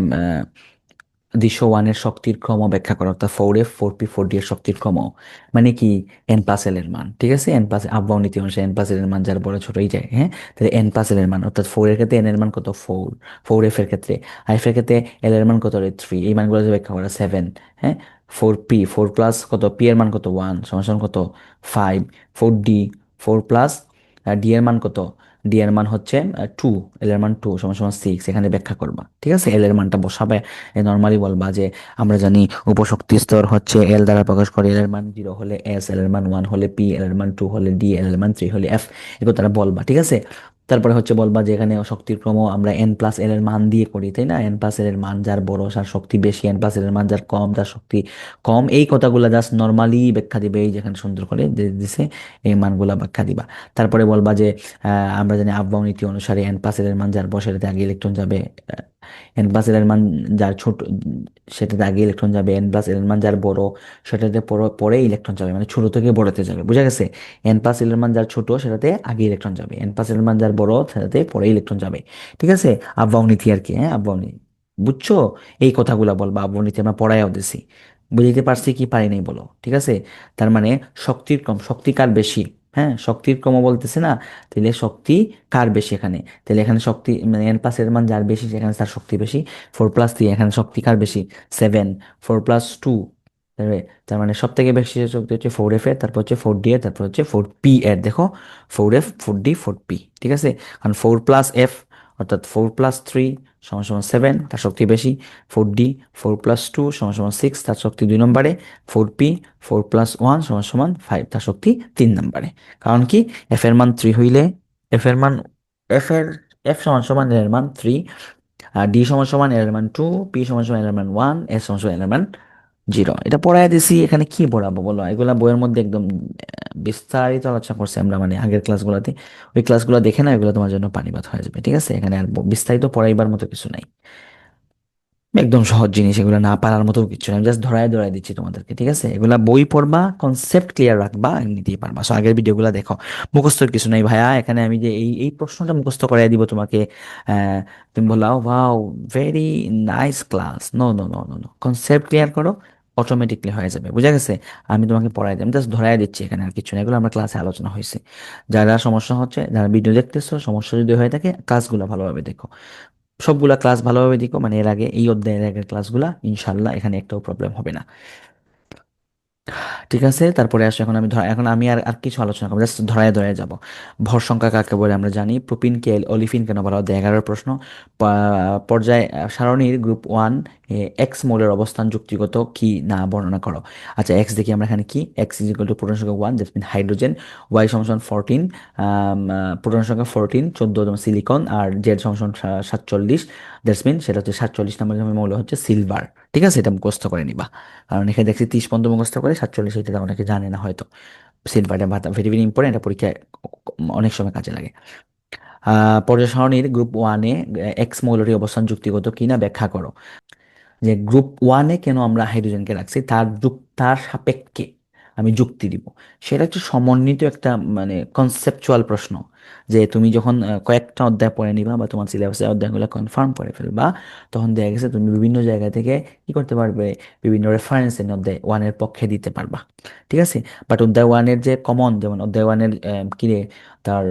দৃশ্য ওয়ানের শক্তির ক্রম ব্যাখ্যা করা, অর্থাৎ 4f 4p 4d এর শক্তির ক্রম, মানে কি, n+l এর মান। ঠিক আছে, n+, আব্বাও নীতি অনুসারে n+l এর মান যার বড় ছোট এই যায়, হ্যাঁ। তাহলে n+l এর মান, অর্থাৎ 4 এর ক্ষেত্রে n এর মান কত, 4 এর ক্ষেত্রে, f এর ক্ষেত্রে l এর মান কত রে, 3, এই মানগুলো যে ব্যাখ্যা করা 7, হ্যাঁ। 4p, 4 প্লাস কত, p এর মান কত, 1 সমান সমান কত, 5। 4d, 4 প্লাস d এর মান কত, d এর মান হচ্ছে 2, l এর মান 2 সমান সমান 6, এখানে ব্যাখ্যা করবা। ঠিক আছে, l এর মানটা বসাবে, নর্মালি বলবা যে আমরা জানি উপশক্তি স্তর হচ্ছে এল দ্বারা প্রকাশ করে, এল এর মান 0 হলে এস, এল এর মান 1 হলে পি, এল এর মান 2 হলে ডি, এল এর মান 3 হলে এফ, এগুলো তারা বলবা। ঠিক আছে, তারপরে হচ্ছে বলবা যে এখানে শক্তির ক্রম আমরা n+l এর মান দিয়ে করি, তাই না, n+l এর মান যার বড় তার শক্তি বেশি, n+l এর মান যার কম তার শক্তি কম, এই কথাগুলো জাস্ট নর্মালি ব্যাখ্যা দিবে, এই যেখানে সুন্দর করে দিছে এই মানগুলা ব্যাখ্যা দিবা। তারপরে বলবা যে আমরা জানি আফবাও নীতি অনুসারে n+l এর মান যার বড় সেটাতে আগে ইলেকট্রন যাবে, n+l এর মান যার ছোট সেটাতে আগে ইলেকট্রন যাবে, n+l এর মান যার বড় সেটাতে পরে ইলেকট্রন যাবে, মানে ছোট থেকে বড়তে যাবে, বুঝা গেছে। n+l এর মান যার ছোট সেটাতে আগে ইলেকট্রন যাবে, n+l এর মান যার বড় সেটাতে পরে ইলেকট্রন যাবে। ঠিক আছে, আফবাও নীতি আর কি, হ্যাঁ, আফবাও নীতি, বুঝছো, এই কথাগুলা বলবা, আফবাও নীতি আমরা পড়াইও দিছি, বুঝাইতে পারছি কি পারি নাই বলো। ঠিক আছে, তার মানে শক্তির কম, শক্তি কার বেশি, হ্যাঁ, শক্তির কম বলতেছে না, তাহলে শক্তি কার বেশি এখানে, তাহলে এখানে শক্তি মানে n+l এর মান যার বেশি সেখানে তার শক্তি বেশি। 4+3, এখানে শক্তি কার বেশি, 7। 4+2, তার মানে সব থেকে বেশি শক্তি হচ্ছে 4f এর, তারপর হচ্ছে 4d এর, তারপর হচ্ছে 4p এর, দেখো 4f 4d 4p। ঠিক আছে, কারণ 4+f অর্থাৎ 4+3 সমান সমান 7, তার শক্তি বেশি। 4d 4+2 সমান সমান 6, তার শক্তি 2 নম্বরে। 4p 4+1 সমান সমান 5, তার শক্তি 3 নম্বরে। কারণ কি, f এর মান 3 হইলে, f এর মান, f এর f সমান সমান এর মান 3, আর ডি সমান সমান এর মান 2, পি সমান সমান এর মান 1, এস সমান সমান এর মান 0। এটা পড়ায় দিছি, এখানে কি পড়াবো বলো, এগুলা বইয়ের মধ্যে একদম বিস্তারিত আলোচনা করছে আমরা, মানে আগের ক্লাসগুলোতে, ওই ক্লাসগুলো দেখে না, এগুলো তোমার জন্য পানিবাদ হয়ে যাবে। ঠিক আছে, এখানে আর বিস্তারিত পড়াইবার মতো কিছু নাই, একদম সহজ জিনিস, এগুলো না পারার মতো কিছু না, আমি জাস্ট ধরায় ধরায় দিচ্ছি তোমাদেরকে। ঠিক আছে, এগুলা বই পড়বা, কনসেপ্ট ক্লিয়ার রাখবা, এমনিতেই পারবা। সো আগের ভিডিওগুলো দেখো, মুখস্থর কিছু নাই ভাইয়া, এখানে আমি যে এই প্রশ্নটা মুখস্থ করাই দিব তোমাকে, আহ, তুমি বললাও wow very nice class, no no no no no, concept clear করো, অটোমেটিকলি হয়ে যাবে, বুঝা গেছে। আমি তোমাকে পড়াই দিই, আমি জাস্ট ধরাই দিচ্ছি, এখানে আর কিছু না, এগুলো আমরা ক্লাসে আলোচনা হয়েছে। যারা সমস্যা হচ্ছে, যারা ভিডিও দেখতেছো, সমস্যা যদি হয়ে থাকে ক্লাসগুলো ভালোভাবে দেখো, সবগুলা ক্লাস ভালোভাবে দেখো, মানে এর আগে এই অধ্যায়ের আগের ক্লাসগুলা, ইনশাল্লাহ এখানে একটাও প্রবলেম হবে না। ঠিক আছে, তারপরে আসো এখন এখন আমি আর আর কিছু আলোচনা করবো, জাস্ট ধরায় ধরায় যাব। ভর সংখ্যা কাকে বলে আমরা জানি, প্রোপিনকে অলিফিন কেন বলা হয়, 11 প্রশ্ন। পর্যায় সারণীর গ্রুপ ওয়ান এক্স মৌলের অবস্থান যুক্তিগত কি না বর্ণনা করো। আচ্ছা, এক্স দেখি আমরা এখানে কি, X is equal to proton সংখ্যা one, that's mean hydrogen. Y সমান 14, প্রোটন সংখ্যা 14, 14 যেমন সিলিকন, আর জেড সমান 47, দ্যাটস মিন সেটা হচ্ছে 47 নম্বর মৌল হচ্ছে সিলভার। ঠিক আছে, এটা মুখস্থ করে নিবা, কারণ এখানে দেখছি 30 পর্যন্ত মুখস্থ করে, 47 এটা অনেকে জানে না হয়তো। সিলভারটা ভেরি ভেরি ইম্পর্টেন্ট, এটা পরীক্ষায় অনেক সময় কাজে লাগে। পর্যায় সারণীর গ্রুপ ওয়ানে এক্স মৌলটির অবস্থান যুক্তিগত কিনা ব্যাখ্যা করো। যে গ্রুপ ওয়ানে কেন আমরা হাইড্রোজেনকে রাখছি তার সাপেক্ষে আমি যুক্তি দিব। সেটা হচ্ছে সমন্বিত একটা মানে কনসেপচুয়াল প্রশ্ন। যে তুমি যখন কয়েকটা অধ্যায় পড়ে নিবা বা তোমার সিলেবাসের অধ্যায়গুলো কনফার্ম করে ফেলবা, তখন দেখা গেছে তুমি বিভিন্ন জায়গা থেকে কি করতে পারবে, বিভিন্ন রেফারেন্স এনে অধ্যায় ওয়ানের পক্ষে দিতে পারবা। ঠিক আছে, বাট অধ্যায় ওয়ানের যে কমন, যেমন অধ্যায় ওয়ানের কিরে তার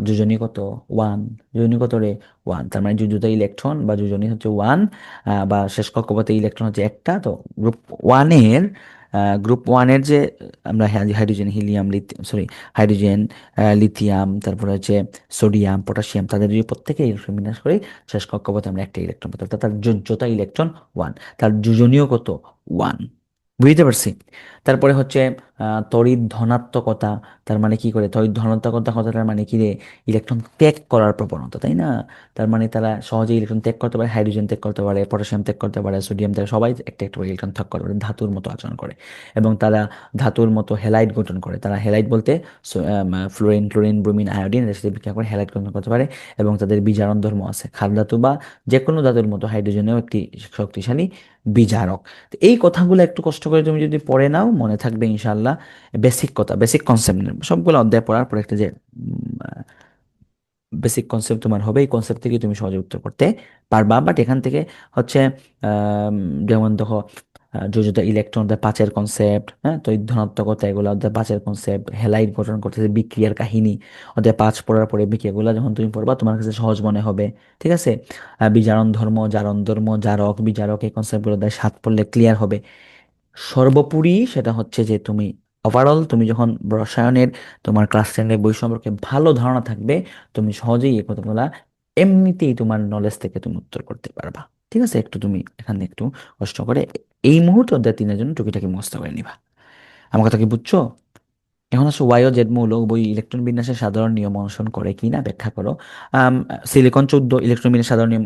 যোজনী কত, ওয়ান। যোজনী কত রে, ওয়ান, তার মানে যোজ্যতা ইলেকট্রন বা যোজনী হচ্ছে ওয়ান, বা শেষ কক্ষপথে ইলেকট্রন হচ্ছে একটা। তো গ্রুপ ওয়ানের যে আমরা hydrogen, helium, sorry, hydrogen, lithium, তারপরে হচ্ছে সোডিয়াম, পটাশিয়াম, তাদের যদি প্রত্যেকে ইলেকট্রন বিন্যাস করি, শেষ কক্ষপথে আমরা একটা ইলেকট্রন পাবো, অর্থাৎ তার যোজ্যতা ইলেকট্রন ওয়ান, তার যোজনীয় কত, ওয়ান। বুঝতে পারছি। তারপরে হচ্ছে তড়িৎ ধনাত্মকতা, তার মানে কি করে, তড়িৎ ধনাত্মকতা কথাটার মানে কি রে, ইলেকট্রন ত্যাগ করার প্রবণতা, তাই না? তার মানে তারা সহজে ইলেকট্রন ত্যাগ করতে পারে, হাইড্রোজেন ত্যাগ করতে পারে, পটাশিয়াম ত্যাগ করতে পারে, সোডিয়াম ত্যাগ, সবাই একটা একটা করে ইলেকট্রন ত্যাগ করতে পারে, ধাতুর মতো আচরণ করে। এবং তারা ধাতুর মতো হ্যালাইড গঠন করে। তারা হ্যালাইড বলতে ফ্লোরিন, ক্লোরিন, ব্রোমিন, আয়োডিন এর সাথে বিক্রিয়া করে হ্যালাইড গঠন করতে পারে। এবং তাদের বিজারণ ধর্ম আছে, ক্ষার ধাতু বা যে কোনো ধাতুর মতো হাইড্রোজেনেও একটি শক্তিশালী বিজারক। তো এই কথাগুলো একটু কষ্ট করে তুমি যদি পড়ে নাও, মনে থাকবে ইনশাল্লাহ। বেসিক কথা, বেসিক কনসেপ্ট সবগুলো অধ্যায় পড়ার পর একটা যে বেসিক কনসেপ্ট তোমার হবে, এই কনসেপ্ট থেকে তুমি সহজে উত্তর করতে পারবা। বাট এখান থেকে হচ্ছে আম, যেমন দেখো, যোজ্যতা ইলেকট্রন পাঁচের কনসেপ্ট, হ্যাঁ, তো এই ধনাত্মকতা এগুলো অধ্যায় পাঁচের কনসেপ্ট, হেলাইট গঠন করতেছে, বিক্রিয়ার কাহিনী অধ্যায় পাঁচ পড়ার পরে বিক্রিয়াগুলো যখন তুমি পড়বা তোমার কাছে সহজ মনে হবে। ঠিক আছে, বিজারণ ধর্ম, জারণ ধর্ম, জারক, বিজারক, এই কনসেপ্টগুলো অধ্যায় সাত পড়লে ক্লিয়ার হবে। সর্বোপরি সেটা হচ্ছে যে তুমি ওভারঅল তুমি যখন রসায়নের তোমার ক্লাস টেনের বই সম্পর্কে ভালো ধারণা থাকবে, তুমি সহজেই এই কথাগুলা এমনিতেই তোমার নলেজ থেকে তুমি উত্তর করতে পারবা। ঠিক আছে, একটু তুমি এখানে একটু কষ্ট করে এই মুহূর্তে অধ্যায় তিনের জন্য টুকিটাকি মুখস্থ করে নিবা। আমার কথা কি বুঝছো? এখন আসলে ওয়াই ও জেড মৌল উভয় ইলেকট্রন বিন্যাসের সাধারণ নিয়ম অনুসরণ করে কিনা ব্যাখ্যা করো। সিলিকন 14 ইলেকট্রন বিন্যাস সাধারণ নিয়ম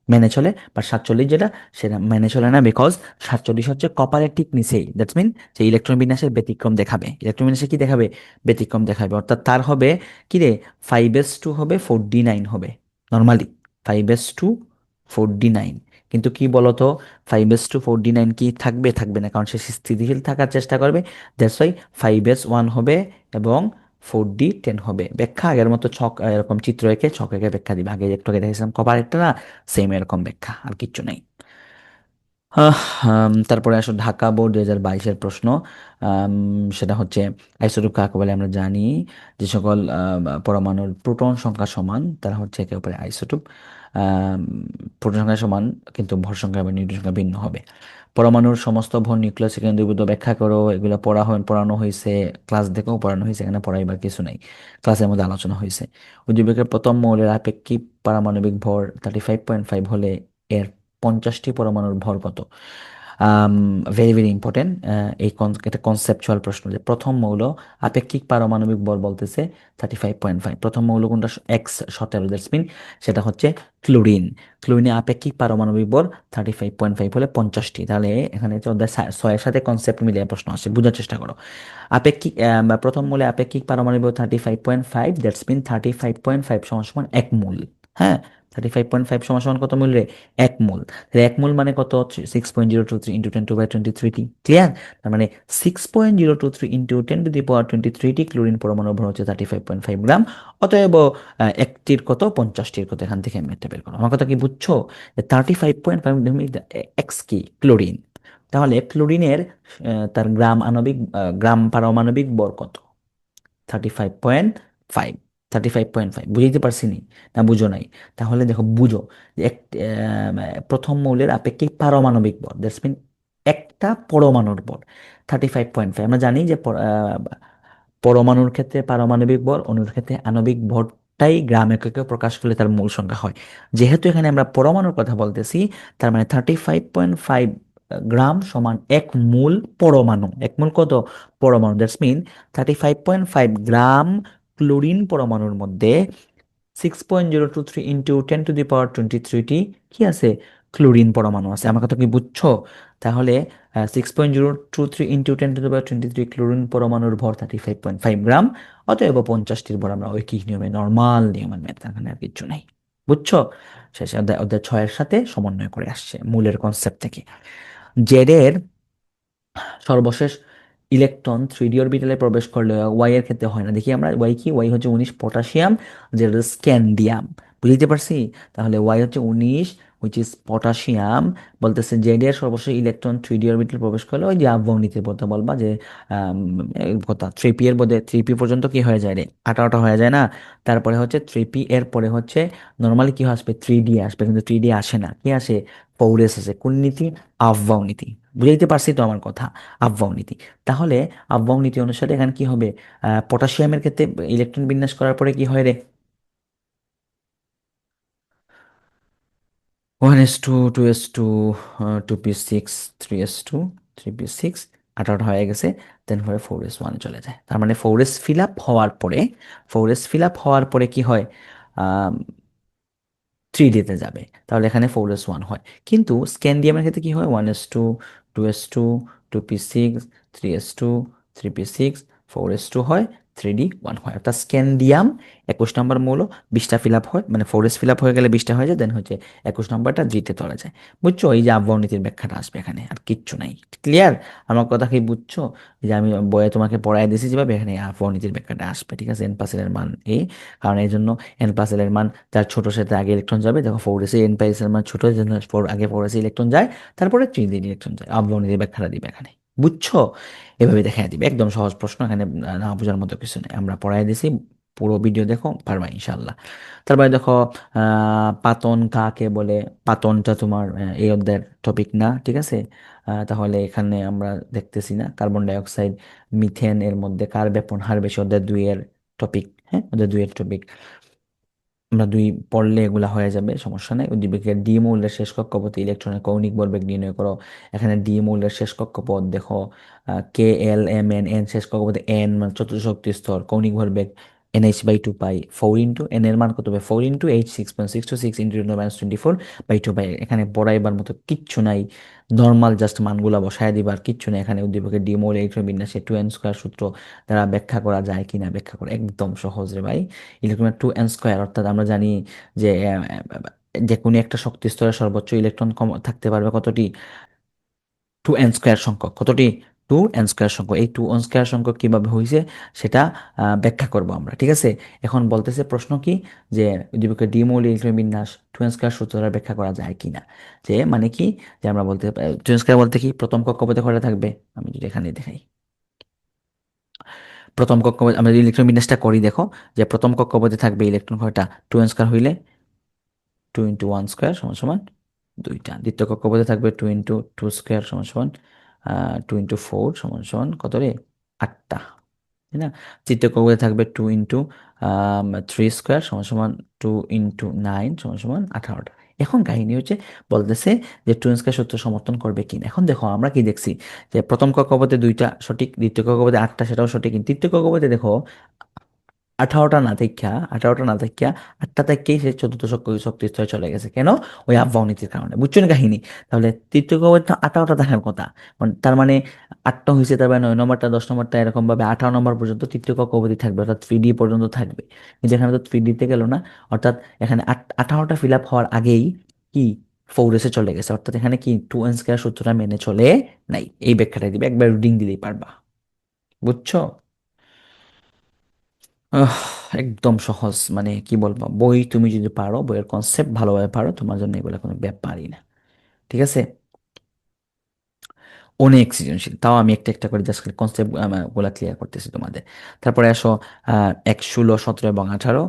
মেনে চলে, বা 47 যেটা, সেটা মেনে চলে না, বিকজ 47 হচ্ছে কপারের ঠিক নিচেই, দ্যাটস মিন যে ইলেকট্রন বিন্যাসের ব্যতিক্রম দেখাবে, ইলেকট্রন বিন্যাসে কি দেখাবে, ব্যতিক্রম দেখাবে, অর্থাৎ তার হবে কি রে, 5s2 হবে 4d9 হবে নর্মালি, 5s2 4d9। কিন্তু কি বলতো, 5s2 4d9 কি থাকবে, থাকবে না, কারণ সে স্থিতিশীল থাকার চেষ্টা করবে। দ্যাটস ওয়াই 5s1 হবে এবং 4d10 হবে। ব্যাখ্যা আগের মতো ছক, এরকম চিত্র এঁকে ছক এঁকে ব্যাখ্যা দিবে, আগে একটু আগে দেখেছিলাম কপার একটা না, সেম এরকম ব্যাখ্যা, আর কিচ্ছু নেই। তারপরে আসলে ঢাকা বোর্ড 2022-এর প্রশ্ন। আম, সেটা হচ্ছে আইসোটোপ কাকে বলে আমরা জানি, যে সকল পরমাণুর প্রোটন সংখ্যা সমান তারা হচ্ছে একে অপরের আইসোটোপ। প্রোটন সংখ্যা সমান কিন্তু ভর সংখ্যা বা নিউট্রন সংখ্যা ভিন্ন হবে। পরমাণুর সমস্ত ভর নিউক্লিয়াস কেন্দ্রীভূত ব্যাখ্যা করো, এগুলো পড়ানো হয়েছে, ক্লাস দেখেও পড়ানো হয়েছে, এখানে পড়াইবার কিছু নাই, ক্লাসের মধ্যে আলোচনা হয়েছে। উদ্দীপকের প্রথম মৌলের আপেক্ষিক পারমাণবিক ভর 35.5 হলে এর 50টি পরমাণুর ভর কত? Very very important. এটা কনসেপচুয়াল প্রশ্ন, যে প্রথম মৌল আপেক্ষিক পারমাণবিক ভর বলতেছে 35.5, প্রথম মৌল কোনটা, এক্স সতেরো, দ্যাটস মিন সেটা হচ্ছে ক্লোরিন। ক্লোরিনে আপেক্ষিক পারমাণবিক ভর 35.5 হলে 50টি, তাহলে এখানে হচ্ছে অধ্যায় ছয়ের সাথে কনসেপ্ট মিলিয়ে প্রশ্ন আসে, বোঝার চেষ্টা করো। আপেক্ষিক বা প্রথম মৌলে আপেক্ষিক পারমাণবিক ভর 35.5, দ্যাটস মিন 35.5 সমান সমান এক মোল। হ্যাঁ, 35.5 সমান সমান কত মূল রে, এক মোল। তাহলে এক মোল মানে কত, 6.023 ইন্টু 10^23, ক্লিয়ার? তার মানে 6.023 ইন্টু 10^23 ক্লোরিন পরমাণু ভর হচ্ছে 35.5 গ্রাম। অতএব একটির কত, 50টির কত, এখান থেকে মেটে বের করো। আমার কথা কি বুঝছো? 35.5 এক্স কি, ক্লোরিন। তাহলে ক্লোরিনের তার গ্রাম পারমাণবিক ভর কত, 35.5, 35.5, বুঝাইতে পারছি নি? না বুঝো নাই? তাহলে দেখো বুঝো, যে প্রথম মৌলের আপেক্ষিক পারমাণবিক ভর, দ্যাটস মিন একটা পরমাণুর ভর 35.5। আমরা জানি যে পরমাণুর ক্ষেত্রে পারমাণবিক ভর, অণুর ক্ষেত্রে আণবিক ভরটাই গ্রাম এককে প্রকাশ করলে তার মূল সংখ্যা হয়। যেহেতু এখানে আমরা পরমাণুর কথা বলতেছি, তার মানে 35.5 গ্রাম সমান এক মূল পরমাণু। এক মূল কত পরমাণু? দ্যাটস মিন 35.5 গ্রাম ক্লোরিন পরমাণুর মধ্যে 6.023 ইন্টু 10⁻23টি কি আছে? ক্লোরিন পরমাণু আছে। আমার কথা কি বুঝছো? তাহলে 6.023 ইন্টু 10⁻23 ক্লোরিন পরমাণুর ভর 35.5 গ্রাম। অতএব 50টির ভর আমরা ঐকিক নিয়মে, নর্মাল নিয়মের ম্যাথ, এখানে আর কিছু নাই। বুঝছো? শেষে অধ্যায় অধ্যায় 6-এর সাথে সমন্বয় করে আসছে মূলের কনসেপ্ট থেকে। জেডের সর্বশেষ ইলেকট্রন 3D অরবিটালে প্রবেশ করলে ওয়াই এর ক্ষেত্রে হয় না। দেখি আমরা ওয়াই কি, ওয়াই হচ্ছে 19 পটাশিয়াম, যেটা স্ক্যান্ডিয়াম। বুঝতে পারছি? তাহলে ওয়াই হচ্ছে 19, হুইচ ইজ পটাশিয়াম। বলতেছে জেড এর সর্বশেষ ইলেকট্রন 3D অরবিটালে প্রবেশ করলে ওই যে আবরণীতির কথা বলবা যে আম, কথা 3p এর মধ্যে 3p পর্যন্ত কি হয়ে যায় রে? 18টা হয়ে যায় না? তারপরে হচ্ছে 3p এর পরে হচ্ছে নর্মালি কি আসবে? 3D আসবে, কিন্তু 3D আসে না, কি আসে? 4s আসে। কোন নীতি? আফবাউ নীতি। বুঝাইতে পারছি তো আমার কথা? আফবাউ নীতি। তাহলে আফবাউ নীতি অনুসারে এখানে কি হবে? পটাশিয়ামের ক্ষেত্রে ইলেকট্রন বিন্যাস করার পরে কি হয় রে? 1s2, 2s2, 2p6, 3s2, 3p6, 18 হয়ে গেছে। দেন হয়ে 4s1 চলে যায়। তার মানে 4s ফিল আপ হওয়ার পরে, 4s ফিল আপ হওয়ার পরে কি হয়? 3D-তে যাবে। তাহলে এখানে 4s1 হয়। কিন্তু স্ক্যান্ডিয়ামের ক্ষেত্রে কি হয়? 1s2, 2s2, 2p6, 3s2, 3p6, 4s2 হয়, 3D1 হয়। অর্থাৎ স্ক্যান্ডিয়াম 21 নম্বর মৌল, 20টা ফিল আপ হয়, মানে 4s ফিল আপ হয়ে গেলে 20টা হয়ে যায়, দেন হচ্ছে 21 নম্বরটা জিতে চলে যায়। বুঝছো? এই যে আবরণীতির ব্যাখ্যাটা আসবে এখানে, আর কিচ্ছু নাই। ক্লিয়ার? আমার কথা কি বুঝছো? এই যে আমি বইয়ে তোমাকে পড়াই দিয়েছি যেভাবে, এখানে আবরণীতির ব্যাখ্যাটা আসবে। ঠিক আছে? এন প্লাস এর মান এই, কারণ এই জন্য এন প্লাস এর মান যার ছোট সাথে আগে ইলেকট্রন যাবে। দেখো 4s এন প্লাস এর মান ছোট, এই জন্য আগে 4s ইলেকট্রন যায়, তারপরে 3D ইলেকট্রন যায়। আবরণীতির ব্যাখ্যাটা দিবে এখানে। বুঝছো? এভাবে দেখা দিবে, একদম সহজ প্রশ্ন, এখানে না বোঝার মতো কিছু নেই। আমরা পড়াই দিছি, পুরো ভিডিও দেখো, পারবা ইনশাল্লাহ। তারপরে দেখো পাতন কাকে বলে? পাতনটা তোমার এই অধ্যায়ের টপিক না, ঠিক আছে? তাহলে এখানে আমরা দেখতেছি না। কার্বন ডাই অক্সাইড, মিথেন এর মধ্যে কার ব্যাপন হার বেশি? অধ্যায় 2-এর টপিক। হ্যাঁ, অধ্যায় 2-এর টপিক। আমরা 2 পড়লে এগুলা হয়ে যাবে, সমস্যা নেই। উদ্দীপকের ডি মৌলের শেষ কক্ষপথে ইলেকট্রনের কৌণিক ভরবেগ নির্ণয় করো। এখানে ডি মৌলের শেষ কক্ষপথ দেখো, কে এল এম এন, এন শেষ কক্ষপথে এন মানে চতুর্থ শক্তি স্তর, কৌণিক ভরবেগ NH/2 পাই, 4 এন এর মান কত হবে? 4 H 6.626 × 10⁻²4/2 পাই। এখানে পড়াইবার মতো কিচ্ছু নাই, নর্মাল জাস্ট মানগুলা বসায় দিবার, কিচ্ছু নেই এখানে। উদ্দীপকের ডি মৌল ইলেকট্রন বিন্যাসে 2n² সূত্র দ্বারা ব্যাখ্যা করা যায় কিনা ব্যাখ্যা করে, একদম সহজ রে ভাই। ইলেকট্রনের 2n², অর্থাৎ আমরা জানি যে যে কোনো একটা শক্তি স্তরে সর্বোচ্চ ইলেকট্রন কম থাকতে পারবে কতটি? 2n² সংখ্যক। কতটি? 2n² সংখ্যক। এই 2n² সংখ্যক কিভাবে হয়েছে সেটা ব্যাখ্যা করব আমরা, ঠিক আছে? এখন বলতেছে প্রশ্ন কি, যে উদ্দীপকের দ্বিমৌলিক ইলেকট্রন বিন্যাস 2n² সূত্র দ্বারা ব্যাখ্যা করা যায় কিনা। যে মানে কি, যে আমরা বলতে 2n² বলতে কি, প্রথম কক্ষপথে কয়টা থাকবে? আমি যদি এখানে দেখাই, প্রথম কক্ষপথে আমরা যদি ইলেকট্রন বিন্যাসটা করি, দেখো যে প্রথম কক্ষপথে থাকবে ইলেকট্রন কয়টা? 2n² হইলে 2 × 1² সমান সমান 2টা। দ্বিতীয় কক্ষপথে থাকবে 2 × 2² সমান সমান 2 × 4 সমান সমান কত রে? 8টা, তাই না? তৃতীয় কক্ষপথে থাকবে 2 × 3² সমান সমান 2 × 9 সমান সমান 18টা। এখন কাহিনী হচ্ছে, বলতেছে যে 2n² সূত্র সমর্থন করবে কিনা। এখন দেখো আমরা কি দেখছি, যে প্রথম কক্ষপথে 2টা সঠিক, দ্বিতীয় কক্ষপথে 8টা, সেটাও সঠিক, কিন্তু তৃতীয় কক্ষপথে দেখো 18টা না দেখা 8টা থেকেই সে চতুর্থ শক্তি স্তরে চলে গেছে। কেন? ওই আবহাওয়া নীতির কারণে। বুঝছো না কাহিনী? তাহলে তৃতীয় কক্ষপথে তো 18টা দেখার কথা, তার মানে 8টা হয়েছে, তার মানে 9 নম্বরটা 10 নম্বরটা এরকম ভাবে 18 নম্বর পর্যন্ত তৃতীয় কক্ষপথে থাকবে, অর্থাৎ 3D পর্যন্ত থাকবে। কিন্তু এখানে তো 3D-তে গেল না, অর্থাৎ এখানে 18টা ফিল আপ হওয়ার আগেই কি 4s-এ চলে গেছে, অর্থাৎ এখানে কি 2n² সূত্রটা মেনে চলে নাই। এই ব্যাখ্যাটা দিবে, একবার রিডিং দিলেই পারবা। বুঝছো? আহ, একদম সহজ, মানে কি বলবো, বই তুমি যদি পারো, বইয়ের কনসেপ্ট ভালোভাবে পারো, তোমার জন্য এগুলো কোনো ব্যাপারই না। ঠিক আছে? অনেক সৃজনশীল, তাও আমি একটা একটা করে জাস্ট কনসেপ্ট গুলা ক্লিয়ার করতেছি তোমাদের। তারপরে আসো 1, 16, 17 এবং 18।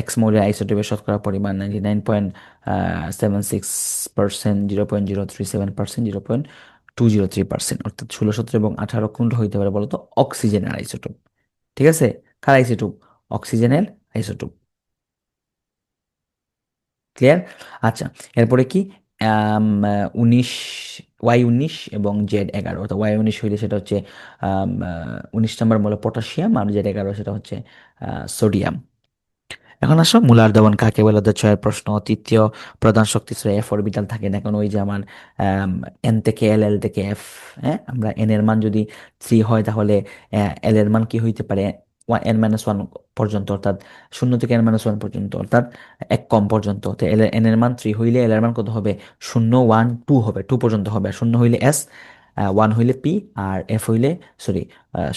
এক্স মৌলের আইসোটোপের শতকরা পরিমাণ 99.76%, 0.037%, 203%, অর্থাৎ 16, 17 এবং 18 কোনটা হইতে পারে বলতো? অক্সিজেনের আইসোটোপ। ঠিক আছে, কার আইসোটোপ? অক্সিজেনের আইসোটোপ। ক্লিয়ার? আচ্ছা, এরপরে কি? 19, Y19 এবং Z11, অর্থাৎ Y19 হইলে সেটা হচ্ছে 19 নম্বর মৌল পটাশিয়াম, আর Z11 সেটা হচ্ছে সোডিয়াম। এখন আসো মূলার দমন কাকে বলে? ওদের ছয়ের প্রশ্ন। তৃতীয় প্রধান শক্তি স্তরে এফ অরবিটাল থাকে না, কারণ ওই যে আমার এন থেকে এল, এল থেকে এফ। হ্যাঁ, আমরা এন এর মান যদি 3 হয় তাহলে এল এর মান কি হইতে পারে? N-1 পর্যন্ত, অর্থাৎ 0 থেকে N-1 পর্যন্ত, অর্থাৎ এক কম পর্যন্ত। তো এন এর মান 3 হইলে এল এর মান কত হবে? 0, 1, 2 হবে, 2 পর্যন্ত হবে। আর 0 হইলে এস, 1 হইলে পি, আর এফ হইলে, সরি,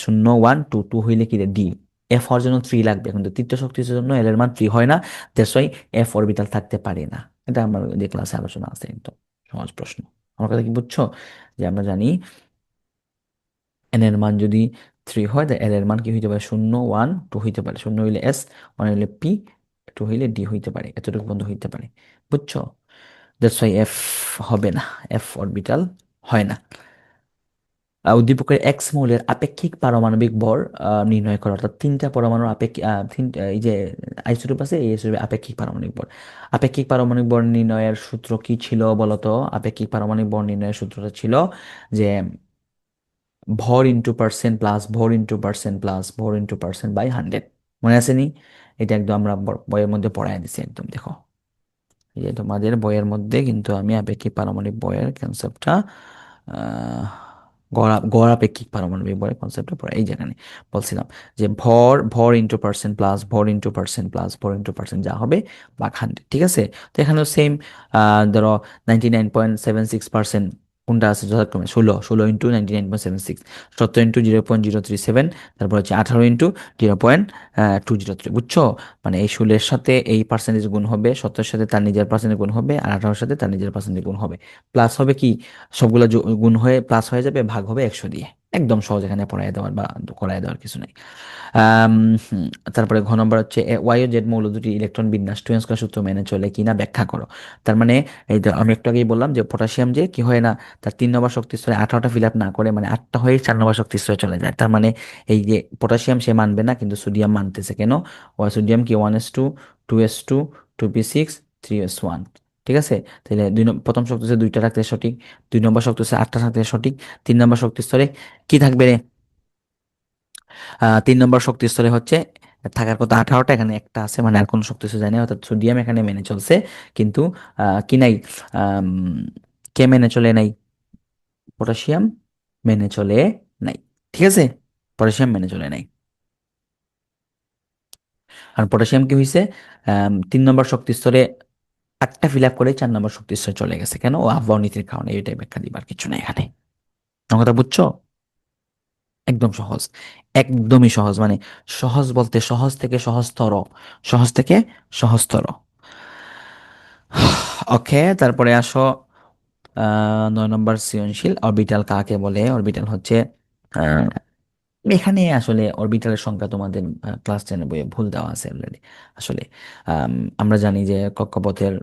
0, 1, 2, 2 হইলে কি রে? ডি। এফ হওয়ার জন্য 3 লাগবে, কিন্তু তৃতীয় শক্তির জন্য এল এর মান 3 হয় না। দ্যাটস ওয়াই এফ অরবিটাল থাকতে পারে না। এটা আমার যে ক্লাসে আলোচনা আছে, একদম সহজ প্রশ্ন। আমার কথা কি বুঝছো? যে আমরা জানি এন এর মান যদি 3 হয়, তাহলে এল এর মান কি হইতে পারে? 0, 1, 2 হইতে পারে। 0 হইলে এস, 1 হইলে পি, 2 হইলে ডি হইতে পারে, এতটুকু পর্যন্ত হইতে পারে। বুঝছো? দ্যাটস ওয়াই এফ হবে না, এফ অরবিটাল হয় না। উদ্দীপকের এক্স মৌলের আপেক্ষিক পারমাণবিক ভর নির্ণয় করা, অর্থাৎ তিনটা পরমাণুর আপেক্ষিক এই যে আইসোটোপ আছে, এই আইসোটোপের আপেক্ষিক পারমাণবিক ভর। আপেক্ষিক পারমাণবিক ভর নির্ণয়ের সূত্র কি ছিল বলতো? আপেক্ষিক পারমাণবিক ভর নির্ণয়ের সূত্রটা ছিল যে ভর ইন্টু পার্সেন্ট প্লাস ভর ইন্টু পার্সেন্ট প্লাস ভর ইন্টু পার্সেন্ট বাই 100। মনে আছে নি? এটা একদম আমরা বইয়ের মধ্যে পড়ায় দিছি, একদম দেখো, এই যে তোমাদের বইয়ের মধ্যে কিন্তু আমি আপেক্ষিক পারমাণবিক বইয়ের কনসেপ্টটা, গড় আপেক্ষিক পারমাণবিক বইয়ের কনসেপ্টটা পড়ে এই যেখানে বলছিলাম যে ভর ভর ইন্টু পার্সেন্ট প্লাস ভর ইন্টু পার্সেন্ট প্লাস ভর ইন্টু পার্সেন্ট যা হবে বা 100। ঠিক আছে, তো এখানেও সেম। ধরো 99.76% কোনটা আছে যথাক্রমে? 16 ইন্টু 99.76, 17 ইন্টু 0.037, তারপর হচ্ছে 18 ইন্টু 0.203। বুঝছো? মানে এই 16-এর সাথে এই পার্সেন্টেজ গুণ হবে, 17-এর সাথে তার নিজের পার্সেন্টেজ গুণ হবে, আর 18-এর সাথে তার নিজের পার্সেন্টেজ গুণ হবে। প্লাস হবে কি? সবগুলো গুণ হয়ে প্লাস হয়ে যাবে, ভাগ হবে 100 দিয়ে। একদম সহজ, এখানে পড়ায় দেওয়ার বা করায় দেওয়ার কিছু নাই। আম, হুম, তারপরে ঘ নম্বর হচ্ছে ওয়াই ও জেড মৌল দুটি ইলেকট্রন বিন্যাস টু স্কয়ার সূত্র মেনে চলে কিনা ব্যাখ্যা করো। তার মানে এই যে আমি একটু আগেই বললাম যে পটাশিয়াম যে কি হয় না, তার 3 নম্বর শক্তি স্তরে 18টা ফিল আপ না করে, মানে 8টা হয়ে 4 নম্বর শক্তি স্তরে চলে যায়। তার মানে এই যে পটাশিয়াম সে মানবে না, কিন্তু সোডিয়াম মানতেছে কেন? সোডিয়াম কি 1s2, 2s2, 2p6, 3s1। ঠিক আছে, তাহলে প্রথম শক্তি স্তরে 2টা রাখতে সঠিক, 2 নম্বর শক্তি স্তরে 8টা থাকতে সঠিক, 3 নম্বর শক্তি স্তরে কি থাকবে রে? 3 নম্বর শক্তি স্তরে হচ্ছে থাকার কথা 18টা, এখানে একটা আছে, মানে আর কোনো শক্তি স্তর যায় না, অর্থাৎ সোডিয়াম এখানে মেনে চলছে। কিন্তু কি নাই? আম, কে মেনে চলে নাই? পটাশিয়াম মেনে চলে নাই। ঠিক আছে, পটাশিয়াম মেনে চলে নাই। আর পটাশিয়াম কি হয়েছে? 3 নম্বর শক্তি স্তরে 8টা ফিল আপ করে 4 নম্বর শক্তি স্তরে চলে গেছে, কেন? ও আবহাওয়া নীতির কারণে। এটাই ব্যাখ্যা দিবার কিছু নাই এখানে। আমার কথা বুঝছো? একদম সহজ, একদমই সহজ, মানে সহজ বলতে সহজ থেকে সহজতর, সহজ থেকে সহজতর। ওকে, তারপরে আসো 9 নম্বর সৃজনশীল। অরবিটাল কাকে বলে? অরবিটাল হচ্ছে আহ, এখানে আসলে অরবিটালের সংখ্যা তোমাদের ক্লাস 10-এর বইয়ে ভুল দেওয়া আছে অলরেডি। আসলে আমরা জানি যে কক্ষপথের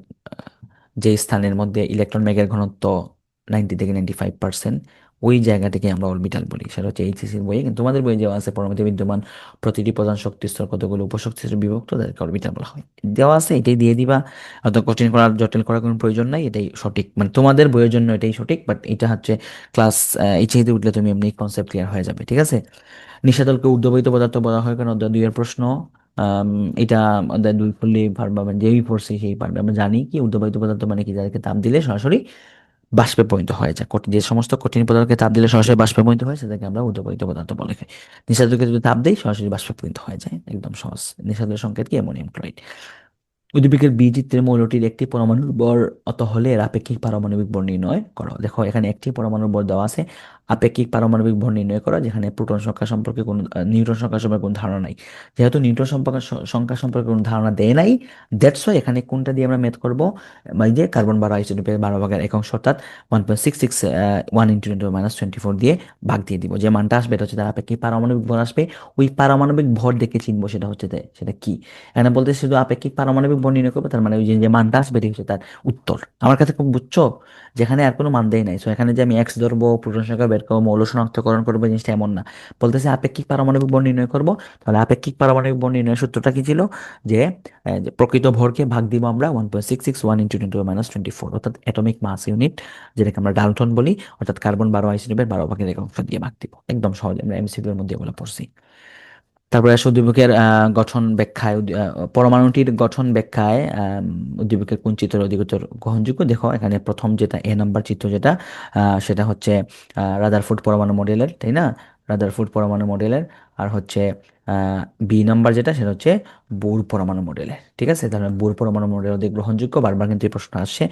যে স্থানের মধ্যে ইলেকট্রন মেঘের ঘনত্ব 90 থেকে 95%, ওই জায়গাটাকে আমরা অরবিটাল বলি। সেটা হচ্ছে এইচএসসির বইয়ে, কিন্তু তোমাদের বইয়ে দেওয়া আছে পরমাণুতে বিদ্যমান প্রতিটি প্রধান শক্তি স্তর কতগুলো উপশক্তি স্তরে বিভক্ত, তাদেরকে অরবিটাল বলা হয়। দেওয়া আছে, এটাই দিয়ে দিবা। অত কঠিন করার, জটিল করার কোনো প্রয়োজন নাই, এটাই সঠিক, মানে তোমাদের বইয়ের জন্য এটাই সঠিক। বাট এটা হচ্ছে ক্লাস এইচএসসিতে উঠলে তুমি এমনি কনসেপ্ট ক্লিয়ার হয়ে যাবে। ঠিক আছে, নিঃসাদলকে ঊর্ধ্ববাহিত পদার্থ বলা হয় কারণ অধ্যায় 2-এর প্রশ্ন। এটা অধ্যায় 2 পড়লে পারবা, মানে যেই পড়ছি সেই পারবে। আমরা জানি কি ঊর্ধ্ববাহিত পদার্থ মানে কি? যাদেরকে তাপ দিলে সরাসরি বাষ্পে পরিণত হয়ে যায়। যে সমস্ত কঠিন পদার্থকে তাপ দিলে সরাসরি বাষ্পে পরিণত হয় সেটাকে আমরা ঊর্ধ্ববাহিত পদার্থ বলে থাকি। নিঃসাদলকে যদি তাপ দেই সরাসরি বাষ্পে পরিণত হয়ে যায়, একদম সহজ। নিঃসাদলের সংকেত কি? Ammonium chloride. উদ্দীপকের বিচিত্রে মৌলটির একটি পরমাণুর ভর অত হলে এর আপেক্ষিক পারমাণবিক ভর নির্ণয় করো। দেখো এখানে একটি পরমাণুর ভর দেওয়া আছে আপেক্ষিক পারমাণবিক ভর নির্ণয় করা, যেখানে প্রোটন সংখ্যা সম্পর্কে কোনো নিউট্রন সংখ্যা সম্পর্কে কোনো ধারণা নাই। যেহেতু নিউট্রন সম্পর্কে সংখ্যা সম্পর্কে কোনো ধারণা দেয় নাই, দ্যাটস ওয়াই এখানে কোনটা দিয়ে আমরা মেথ করবো, এই যে কার্বন 12 আইসোটোপের 12 ভাগের 1 অংশ, অর্থাৎ 1.66 1 × 10⁻24 দিয়ে ভাগ দিয়ে দিব। যে মানটা আসবে এটা হচ্ছে তার আপেক্ষিক পারমাণবিক ভর আসবে। ওই পারমাণবিক ভর দেখে চিনবো সেটা হচ্ছে সেটা কি। এখানে বলতে শুধু আপেক্ষিক পারমাণবিক ভর নির্ণয় করবো, তার মানে ওই যে মানটা আসবে এটি হচ্ছে তার উত্তর। আমার কাছে খুব বুঝছো, যেখানে আর কোনো মান দেয় নাই। সো এখানে যে আমি এক্স ধরবো, প্রোটন সংখ্যা বের করবো, মৌল শনাক্তকরণ করবো, জিনিসটা এমন না। বলতেছে আপেক্ষিক পারমাণবিক ভর নির্ণয় করবো। তাহলে আপেক্ষিক পারমাণবিক ভর নির্ণয়ের সূত্রটা কি ছিল, যে যে প্রকৃত ভরকে ভাগ দিব আমরা 1.66 1 × 10⁻24, অর্থাৎ অ্যাটমিক মাস ইউনিট, যেটাকে আমরা ডালটন বলি, অর্থাৎ কার্বন 12 আইসোটোপের 12 ভাগের 1 অংশ দিয়ে ভাগ দিব। একদম সহজ, আমরা এমসিকিউ এর মধ্যে এগুলো পড়ছি। তারপরে আসে উদ্দীপকের গঠন ব্যাখ্যায়, পরমাণুটির গঠন ব্যাখ্যায় উদ্দীপকের কোন চিত্র অধিকতর গ্রহণযোগ্য। দেখো এখানে প্রথম যেটা নাম্বার চিত্র, যেটা সেটা হচ্ছে রাদারফোর্ড পরমাণু মডেলের, তাই না? রাদারফোর্ড পরমাণু মডেলের। আর হচ্ছে বি নাম্বার যেটা, সেটা হচ্ছে বোর পরমাণু মডেলের। ঠিক আছে, তাহলে বোর পরমাণু মডেল অধিক গ্রহণযোগ্য। বারবার কিন্তু এই প্রশ্ন আসছে,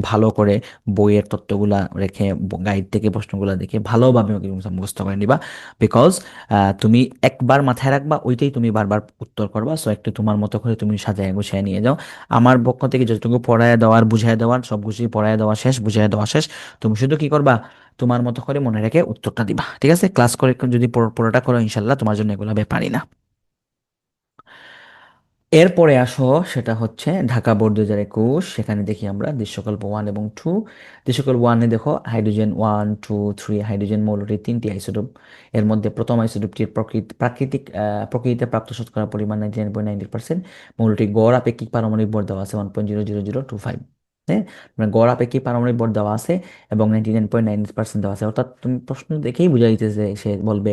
ভালো করে বইয়ের তথ্যগুলা রেখে, গাইড থেকে প্রশ্নগুলা দেখে ভালোভাবে মুখস্থ করে নিবা। বিকজ তুমি একবার মাথায় রাখবা, ওইটাই তুমি বারবার উত্তর করবা। সো একটু তোমার মতো করে তুমি সাজায় গুছিয়ে নিয়ে যাও। আমার পক্ষ থেকে যতটুকু পড়ায় দেওয়ার, বুঝাই দেওয়ার, সব কিছুই পড়ায় দেওয়া শেষ, বুঝাই দেওয়া শেষ। তুমি শুধু কি করবা, তোমার মতো করে মনে রেখে উত্তরটা দিবা। ঠিক আছে, ক্লাস করে যদি পুরোটা করো, ইনশাল্লাহ তোমার জন্য এগুলো ব্যাপারই না। এরপরে আসো, সেটা হচ্ছে ঢাকা বোর্ড 2021। সেখানে দেখি আমরা দৃশ্যকল্প 1 এবং 2। দৃশ্যকল্প 1-এ দেখো হাইড্রোজেন 1 2 3, হাইড্রোজেন মৌলটির 3টি আইসোটোপ। এর মধ্যে প্রথম আইসোটোপটির প্রকৃতিতে প্রাপ্ত শতকরা পরিমাণ 99.90%। মৌলটির গড় আপেক্ষিক পারমাণবিক ভর দেওয়া আছে 1.00025। হ্যাঁ, মানে গড় আপেক্ষিক পারমাণবিক ভর দেওয়া আছে এবং 99.9% দেওয়া আছে। অর্থাৎ তুমি প্রশ্ন দেখেই বুঝা দিতেছে, সে বলবে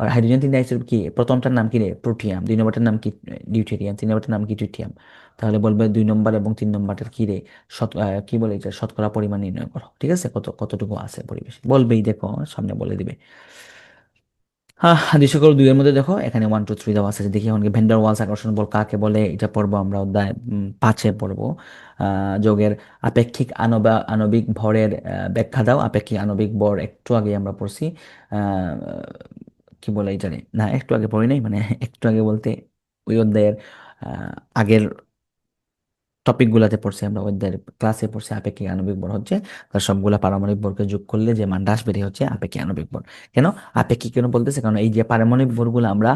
আর হাইড্রোজেন 3 আইসোটোপ কি, প্রথমটার নাম কি রে, প্রোটিয়াম, 2 নম্বরটার নাম কি, ডিউটেরিয়াম, 3 নম্বরটার নাম কি, ট্রিটিয়াম। তাহলে বলবে 2 নম্বর এবং 3 নম্বরটার কি রে, কি বলে এটা, শতকরা পরিমাণ নির্ণয় করো। ঠিক আছে, কতটুকু আছে পরিবেশ বলবেই, দেখো সামনে বলে দিবে। হ্যাঁ, দৃশ্যকল্প 2-এর মধ্যে দেখো এখানে 1 2 3 দেওয়া আছে। দেখি এখন ভেন্ডার ওয়ালস আকর্ষণ বল কাকে বলে, এটা পড়বো আমরা অধ্যায় 5-এ পড়বো। যোগের আপেক্ষিক আণবিক ভরের ব্যাখ্যা দাও। আপেক্ষিক আণবিক ভর একটু আগে আমরা পড়ছি। আহ, কি বলে এটারে, না একটু আগে পড়ি নাই, মানে একটু আগে বলতে ওই অধ্যায়ের আগের টপিকগুলোতে পড়ছি আমরা, ওদের ক্লাসে পড়ছি আপেক্ষিক আণবিক ভর হচ্ছে তার সবগুলা পারমাণবিক ভরকে যোগ করলে যে মানটা আসবে এটাই হচ্ছে আপেক্ষিক আণবিক ভর। কেন আপেক্ষিক কেন বলতেছে, কারণ এই যে পারমাণবিক ভরগুলো আমরা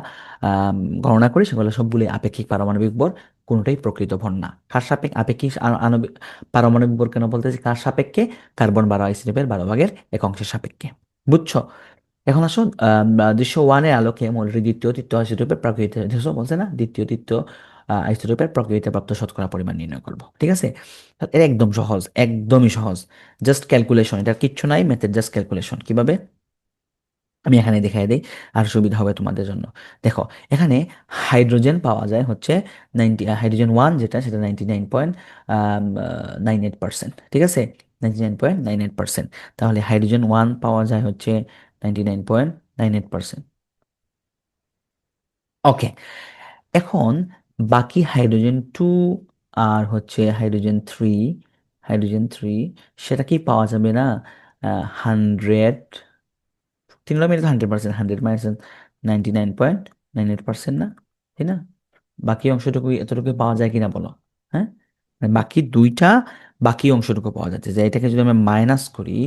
গণনা করি, সেগুলো সবগুলো আপেক্ষিক পারমাণবিক ভর, কোনোটাই প্রকৃত ভর না। কার সাপেক্ষে আপেক্ষিক আণবিক পারমাণবিক ভর কেন বলতেছে, কার সাপেক্ষে, কার্বন 12 আইসোটোপের 12 ভাগের 1 অংশের সাপেক্ষে। বুঝছো? এখন আসো দৃশ্য 1-এর আলোকে মৌলটির দ্বিতীয় তৃতীয় আইসোটোপের প্রাকৃতিক, দেখছো বলছে না, দ্বিতীয় তৃতীয় আইসোটোপের প্রকৃতিতে প্রাপ্ত শতকরা পরিমাণ নির্ণয় করব। ঠিক আছে, এটা একদম সহজ, একদমই সহজ। জাস্ট ক্যালকুলেশন, এটা কিচ্ছু নাই, ম্যাথের জাস্ট ক্যালকুলেশন। কিভাবে, আমি এখানে দেখাই দিই, আর সুবিধা হবে তোমাদের জন্য। দেখো এখানে হাইড্রোজেন পাওয়া যায় হচ্ছে হাইড্রোজেন 1 যেটা, সেটা 99.98%। ঠিক আছে, 99.98%। তাহলে হাইড্রোজেন 1 পাওয়া যায় হচ্ছে 99.98%। ওকে, এখন বাকি হাইড্রোজেন 2 আর হচ্ছে হাইড্রোজেন থ্রি, সেটা কি পাওয়া যাবে না 100, 3 মিনিট 100%, 100 - 99.98% না, তাই না? বাকি অংশটুকু এতটুকু পাওয়া যায় কিনা বলো। হ্যাঁ, মানে বাকি দুইটা, বাকি অংশটুকু পাওয়া যাচ্ছে, যে এটাকে যদি আমি মাইনাস করি,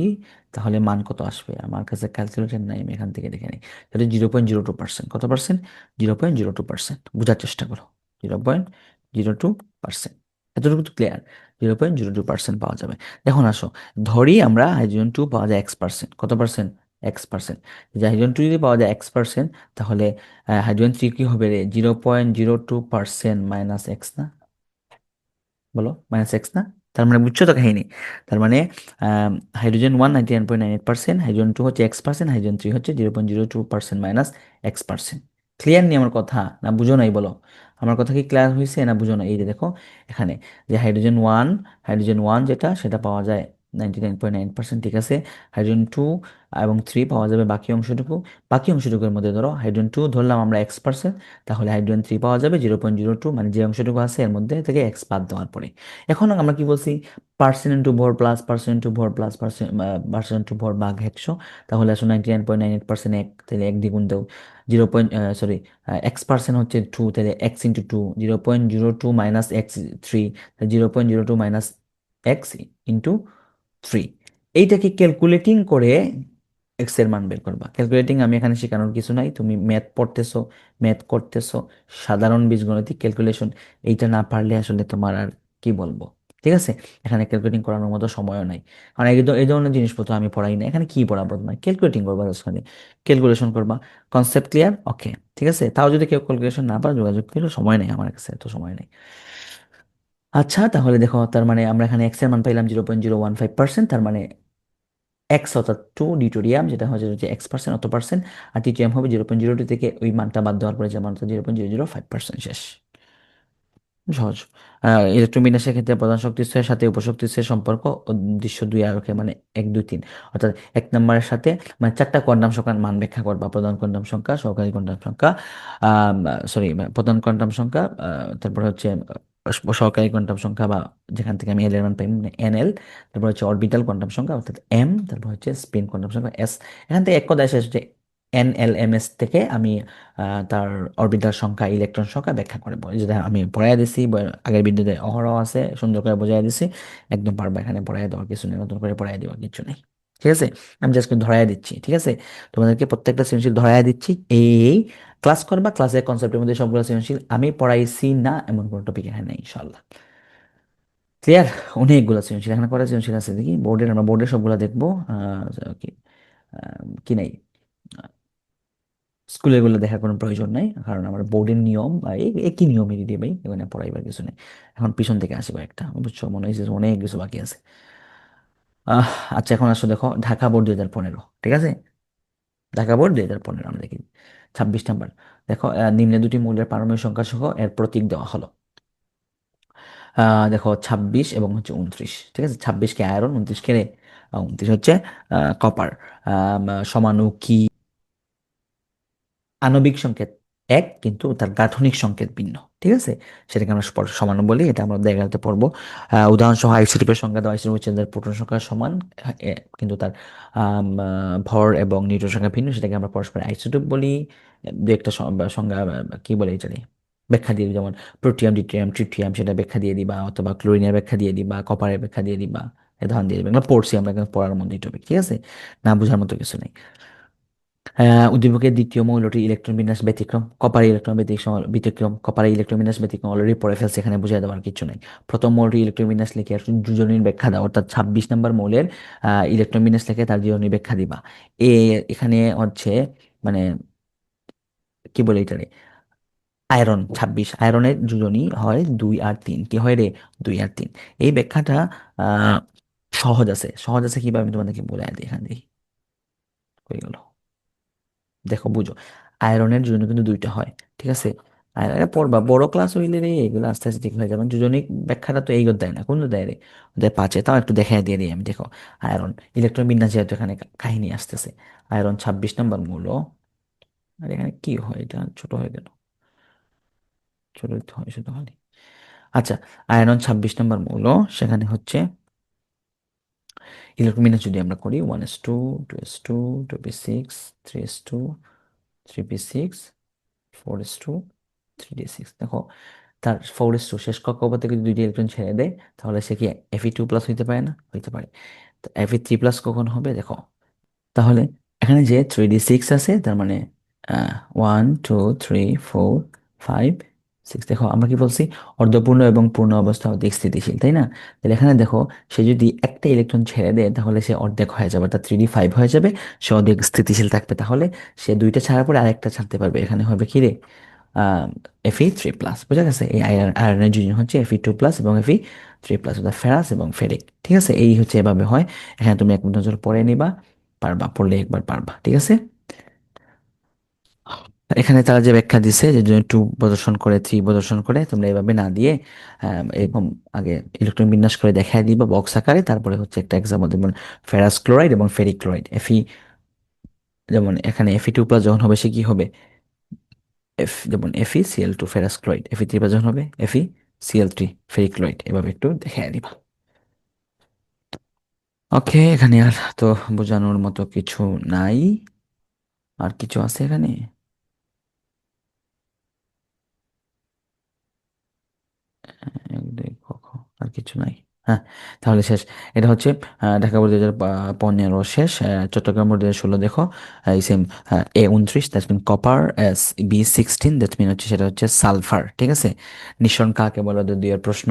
তাহলে মান কত আসবে, আমার কাছে ক্যালকুলেটর নাই, আমি এখান থেকে দেখে নিই। তাহলে 0.02%, কত পার্সেন্ট, 0.02%। বোঝার চেষ্টা করো, 0.02%। এতটুকু তো ক্লিয়ার, 0.02% পাওয়া যাবে। এখন আসো, ধরি আমরা হাইড্রোজেন 2 পাওয়া যায় X%, কত পার্সেন্ট, X%। যে হাইড্রোজেন 2 যদি পাওয়া যায় X%, তাহলে হাইড্রোজেন 3 কি হবে রে, 0.02% মাইনাস এক্স না, বলো মাইনাস এক্স না। তার মানে বুঝছো তো কাহিনী। তার মানে হাইড্রোজেন 1 99.98%, হাইড্রোজেন 2 হচ্ছে X%, হাইড্রোজেন 3 হচ্ছে 0.02% মাইনাস X%। ক্লিয়ার নি আমার কথা, না বুঝো নাই বলো, আমার কথা কি ক্লিয়ার হয়েছে না বুঝো না? এই যে দেখো এখানে, যে হাইড্রোজেন ওয়ান যেটা, সেটা পাওয়া যায় 99.9%, ঠিক আছে। হাইড্রোজেন 2 এবং 3 পাওয়া যাবে বাকি অংশটুকু। বাকি অংশটুকুর মধ্যে ধরো হাইড্রোজেন 2 ধরলাম আমরা X%, তাহলে হাইড্রোজেন 3 পাওয়া যাবে 0.02, মানে যে অংশটুকু আছে এর মধ্যে থেকে এক্স বাদ দেওয়ার পরে। এখন আমরা কি বলছি, পার্সেন্ট ইন্টু ভর প্লাস পার্সেন্ট ইন্টু ভর প্লাস পার্সেন্ট পার্সেন্ট ইন্টু ভর ভাগ 100, তাহলে আসলে 99.98% এক, তাহলে এক দ্বিগুণ দেও। জিরো পয়েন্ট সরি, X% হচ্ছে 2, তাহলে X×2, 0.02 minus X3, 0.02 minus X×3। এইটাকে ক্যালকুলেটিং করে এক্স এর মান বের করবা। ক্যালকুলেটিং আমি এখানে শেখানোর কিছু নাই, তুমি ম্যাথ পড়তেছো, ম্যাথ করতেছো, সাধারণ বীজগণিতিক ক্যালকুলেশন, এইটা না পারলে আসলে তোমার আর কি বলবো, ঠিক আছে। এখানে ক্যালকুলেটিং করানোর মতো সময়ও নাই, কারণ এই ধরনের জিনিসপত্র আমি পড়াই না। এখানে কি পড়াবো, তোমার ক্যালকুলেটিং করবা, ওখানে ক্যালকুলেশন করবা। Concept clear? ওকে, ঠিক আছে। তাও যদি কেউ ক্যালকুলেশন না পারে যোগাযোগ করলে, সময় নেই আমার কাছে, এত সময় নেই। আচ্ছা, তাহলে দেখো, তার মানে আমরা এখানে এক্স এর মান পাইলাম 0.015%, তার মানে এক্স অর্থাৎ 2 ডিউটোরিয়াম, যেটা হচ্ছে X% অত পার্সেন্ট, আর টিটিএম হবে 0.02 থেকে ওই মানটা বাদ দেওয়ার পরে যে মানটা 0.005%, শেষ। সহজ। ইলেকট্রোবিন্যাসের ক্ষেত্রে প্রধান শক্তি স্তরের সাথে উপশক্তি স্তরের সম্পর্ক দৃশ্য দুই আলোকে, মানে 1 2 3, অর্থাৎ এক নম্বরের সাথে মানে চারটা কোয়ান্টাম সংখ্যার মান ব্যাখ্যা করবা: প্রধান কোয়ান্টাম সংখ্যা, সহকারী কোয়ান্টাম সংখ্যা, সরি, প্রধান কোয়ান্টাম সংখ্যা, তারপরে হচ্ছে সহকারী কোয়ান্টাম সংখ্যা, বা যেখান থেকে আমি এল এর মান পাই মানে NL, তারপর হচ্ছে অরবিটাল কোয়ান্টাম সংখ্যা অর্থাৎ M, তারপর হচ্ছে স্পিন কোয়ান্টাম সংখ্যা S। এখান থেকে এক কথায় শেষ হচ্ছে NLMS থেকে আমি তার অরবিটাল সংখ্যা, ইলেকট্রন সংখ্যা ব্যাখ্যা করে বলি, যেটা আমি পড়াই দিছি আগের ভিডিওতে অহরহ আছে, সুন্দর করে বোঝাই দিছি। একদম পারবা, এখানে পড়াই দেওয়ার কিছু নেই, নতুন করে পড়াই দেওয়ার কিছু নেই, ঠিক আছে। আমি জাস্ট ধরাই দিচ্ছি, ঠিক আছে। তোমাদেরকে প্রত্যেকটা সৃজনশীল ধরাই দিচ্ছি, এই ক্লাস করবা, ক্লাসের কনসেপ্টের মধ্যে সবগুলো সৃজনশীল আমি পড়াইছি না এমন কোনো টপিক এখানে নেই, ইনশাল্লাহ। ক্লিয়ার? অনেকগুলো সৃজনশীল এখানে করা সৃজনশীল আছে, দেখি বোর্ডের, আমরা বোর্ডের সবগুলো দেখবো। কি কি নাই, স্কুলে এগুলো দেখার কোনো প্রয়োজন নাই, কারণ আমার বোর্ডের নিয়ম বা একই নিয়মেরই দিয়ে ভাই, এখানে পড়াইবার কিছু নেই। এখন পিছন থেকে আসবে একটা, বুঝছো, মনে হয়েছে যে অনেক কিছু বাকি আছে। আহ আচ্ছা, এখন আসলে দেখো ঢাকা বোর্ড 2015, ঠিক আছে। ঢাকা বোর্ড 2015 আমরা দেখি 26 নাম্বার। দেখো, নিম্নে দুটি মৌলের পারমাণবিক সংখ্যা সহ এর প্রতীক দেওয়া হলো। দেখো 26 এবং হচ্ছে 29, ঠিক আছে। 26 কে আয়রন, 29 কে 29 হচ্ছে কপার। সমাণু কি, আণবিক সংকেত এক, কিন্তু তার গাঠনিক সংকেত ভিন্ন, ঠিক আছে। সেটাকে আমরা সমাণু বলি, এটা আমরা দেখাতে পড়বো। উদাহরণসহ আইসোটোপের সংখ্যা দাও, আইসোটোপ হচ্ছে যাদের প্রোটন সংখ্যা সমান, কিন্তু তার ভর এবং নিউট্রন সংখ্যা ভিন্ন, সেটাকে আমরা পরস্পর আইসোটোপ বলি। দু একটা সংজ্ঞা কি বলে এটা নিয়ে ব্যাখ্যা দিয়ে দিই, যেমন প্রোটিয়াম, ডিট্রিয়াম, ট্রিটিয়াম, সেটা ব্যাখ্যা দিয়ে দিবা, অথবা ক্লোরিনের ব্যাখ্যা দিয়ে দিবা, কপারের ব্যাখ্যা দিয়ে দিবা, এ ধরনের দিয়ে দিবা। এগুলো পড়ছি আমরা, কিন্তু পড়ার মধ্যে টপিক, ঠিক আছে, না বোঝার মতো কিছু নেই। উদ্দীপকের দ্বিতীয় মৌলটি ইলেকট্রন বিন্যাস ব্যতিক্রম, কপার ইলেকট্রন ব্যতিক্রম, কপার ইলেকট্রন বিন্যাস ব্যতিক্রম অলরেডি পড়ে ফেলছে, এখানে বুঝিয়ে দেওয়ার কিছু নাই। প্রথম মৌলটি ইলেকট্রন বিন্যাস লিখে আর যোজনীর ব্যাখ্যা দাও, অর্থাৎ 26 নম্বর মৌলের ইলেকট্রন বিন্যাস লিখে তার যোজনীর ব্যাখ্যা দিবা। এ এখানে হচ্ছে মানে কি বলে এটারে, আয়রন 26, আয়রনের যোজনী হয় 2 আর 3, কি হয় রে, 2 আর 3। এই ব্যাখ্যাটা আহ সহজ আছে, সহজ আছে কিভাবে আমি তোমাদেরকে বলে দিই, এখান দিয়ে হয়ে গেল। দেখো বুঝো, আয়রনের জন্য কিন্তু দুইটা হয়, ঠিক আছে। আয়রন পড়বা, বড় ক্লাস হইলে রে এগুলো আস্তে আস্তে ঠিক হয়ে যাবে। যোজনিক ব্যাখ্যাটা তো এই দেয় না, কোন দেয় রে, দেয় 5-এ, তাও একটু দেখাই দিয়ে দিই আমি। দেখো, আয়রন ইলেকট্রন বিন্যাস যেহেতু এখানে কাহিনী আসতেছে, আয়রন 26 নম্বর মূল। আর এখানে কি হয়, এটা ছোট হয়ে গেল, ছোট হইতে হয় শুধু খালি। আচ্ছা, আয়রন 26 নম্বর মূল, সেখানে হচ্ছে ইলেকট্রন বিন্যাস যদি আমরা করি 1s2, 2s2, 2p6, 3s2, 3p6, 4s2, 3d6। দেখো, তার 4s2 শেষ কক্ষপথ থেকে যদি দুইটি ইলেকট্রন ছেড়ে দেয়, তাহলে সে কি Fe2+ হইতে পারে না, হইতে পারে। তো Fe3+ কখন হবে দেখো, তাহলে এখানে যে 3d6 আছে, তার মানে 1 2 3 4 5 6, দেখো আমরা কি বলছি, অর্ধপূর্ণ এবং পূর্ণ অবস্থা অধিক স্থিতিশীল, তাই না। তাহলে এখানে দেখো, সে যদি একটা ইলেকট্রন ছেড়ে দেয়, তাহলে সে অর্ধেক হয়ে যাবে, অর্থাৎ 3d5 হয়ে যাবে, সে অধিক স্থিতিশীল থাকবে। তাহলে সে দুইটা ছাড়ার পরে আরেকটা ছাড়তে পারবে, এখানে হবে কি রে, Fe3+, বোঝা গেছে। এই আয়রনের যোজন হচ্ছে Fe2+ এবং Fe3+, অর্থাৎ ফেরাস এবং ফেরিক, ঠিক আছে। এই হচ্ছে এভাবে হয়। এখানে তুমি এক নজর পড়ে নিবা, পারবা, পড়লে একবার পারবা, ঠিক আছে। এখানে তারা যে ব্যাখ্যা দিছে যে যদি টু প্রদর্শন করে থ্রি প্রদর্শন করে তোমরা এভাবে না দিয়ে এরকম আগে ইলেকট্রন বিন্যাস করে দেখায় দিবা বক্স আকারে, তারপরে হচ্ছে একটা এক্সাম্পল যেমন ফেরাস ক্লোরাইড এবং ফেরিক ক্লোরাইড এফি, যেমন এখানে Fe2+ যখন হবে সে কি হবে, যেমন FeCl2 ফেরাস ক্লোরাইড, Fe3+ যখন হবে FeCl3 ফেরিক ক্লোরাইড, এভাবে একটু দেখায় দিবা। ওকে, এখানে আর তো বোঝানোর মতো কিছু নাই। আর কিছু আছে এখানে? এক দুই ক খ, আর কিছু নাই। হ্যাঁ, তাহলে শেষ। এটা হচ্ছে ঢাকা বোর্ড 2015 শেষ। চট্টগ্রাম বোর্ড 2016 দেখো, এই same A29, that mean copper, B16, that mean হচ্ছে সেটা হচ্ছে সালফার। ঠিক আছে, নিঃসরণ কাকে বলে ওদের দুইয়ের প্রশ্ন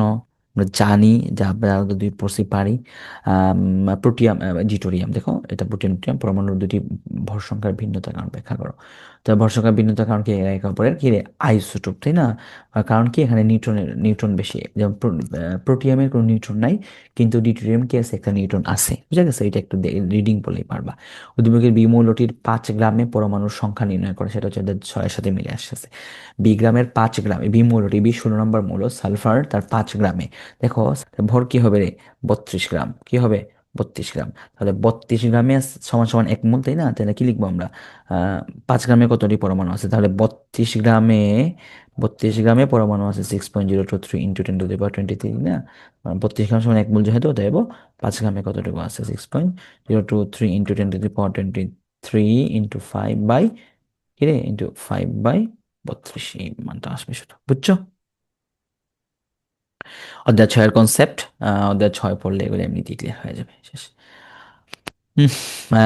আমরা জানি, যা আমরা ওদের দুই পড়ছি পারি। প্রোটিয়াম, জিটোরিয়াম দেখো, এটা প্রোটিয়াম টোটিয়াম পরমাণুর দুটি ভর সংখ্যার ভিন্নতার কারণ ব্যাখ্যা করো। তো ভর সংখ্যার ভিন্নতার কারণ কি, একে অপরের কি রে আইসোটোপ, তাই না? কারণ কি এখানে নিউট্রন বেশি, যেমন প্রোটিয়ামের কোনো নিউট্রন নাই, কিন্তু ডিউটেরিয়াম কি আছে, একটা নিউট্রন আছে। বুঝা গেছে? এটা একটু রিডিং বলেই পারবা। উদ্ভিদের বি মৌলটির 5 গ্রামে পরমাণুর সংখ্যা নির্ণয় করে, সেটা হচ্ছে এদের 6-এর সাথে মিলে আসছে। বি গ্রামের 5 গ্রামে বি মৌলটি, বি 16 নম্বর মৌল সালফার, তার 5 গ্রামে দেখো ভর কি হবে রে, 32 গ্রাম। কি হবে? 32 গ্রাম। তাহলে 32 গ্রামে সমান সমান 1 মোল, তাই না? তাহলে কি লিখবো আমরা? 5 গ্রামে কতটি পরমাণু আছে? তাহলে 32 গ্রামে পরমাণু আছে 6.023 ইন্টু 10^23, না? 32 গ্রাম সমান 1 মোল যেহেতু, অতএব 5 গ্রামে কতটুকু আছে? 6.023 ইন্টু 10^23 ইন্টু 5 বাই, কিরে, ইন্টু 5/32, এই মানটা আসবে শুধু, বুঝছো? অধ্যায় 6-এর কনসেপ্ট, অধ্যায় 6 পড়লে এগুলো এমনিতেই ক্লিয়ার হয়ে যাবে, শেষ। হুম,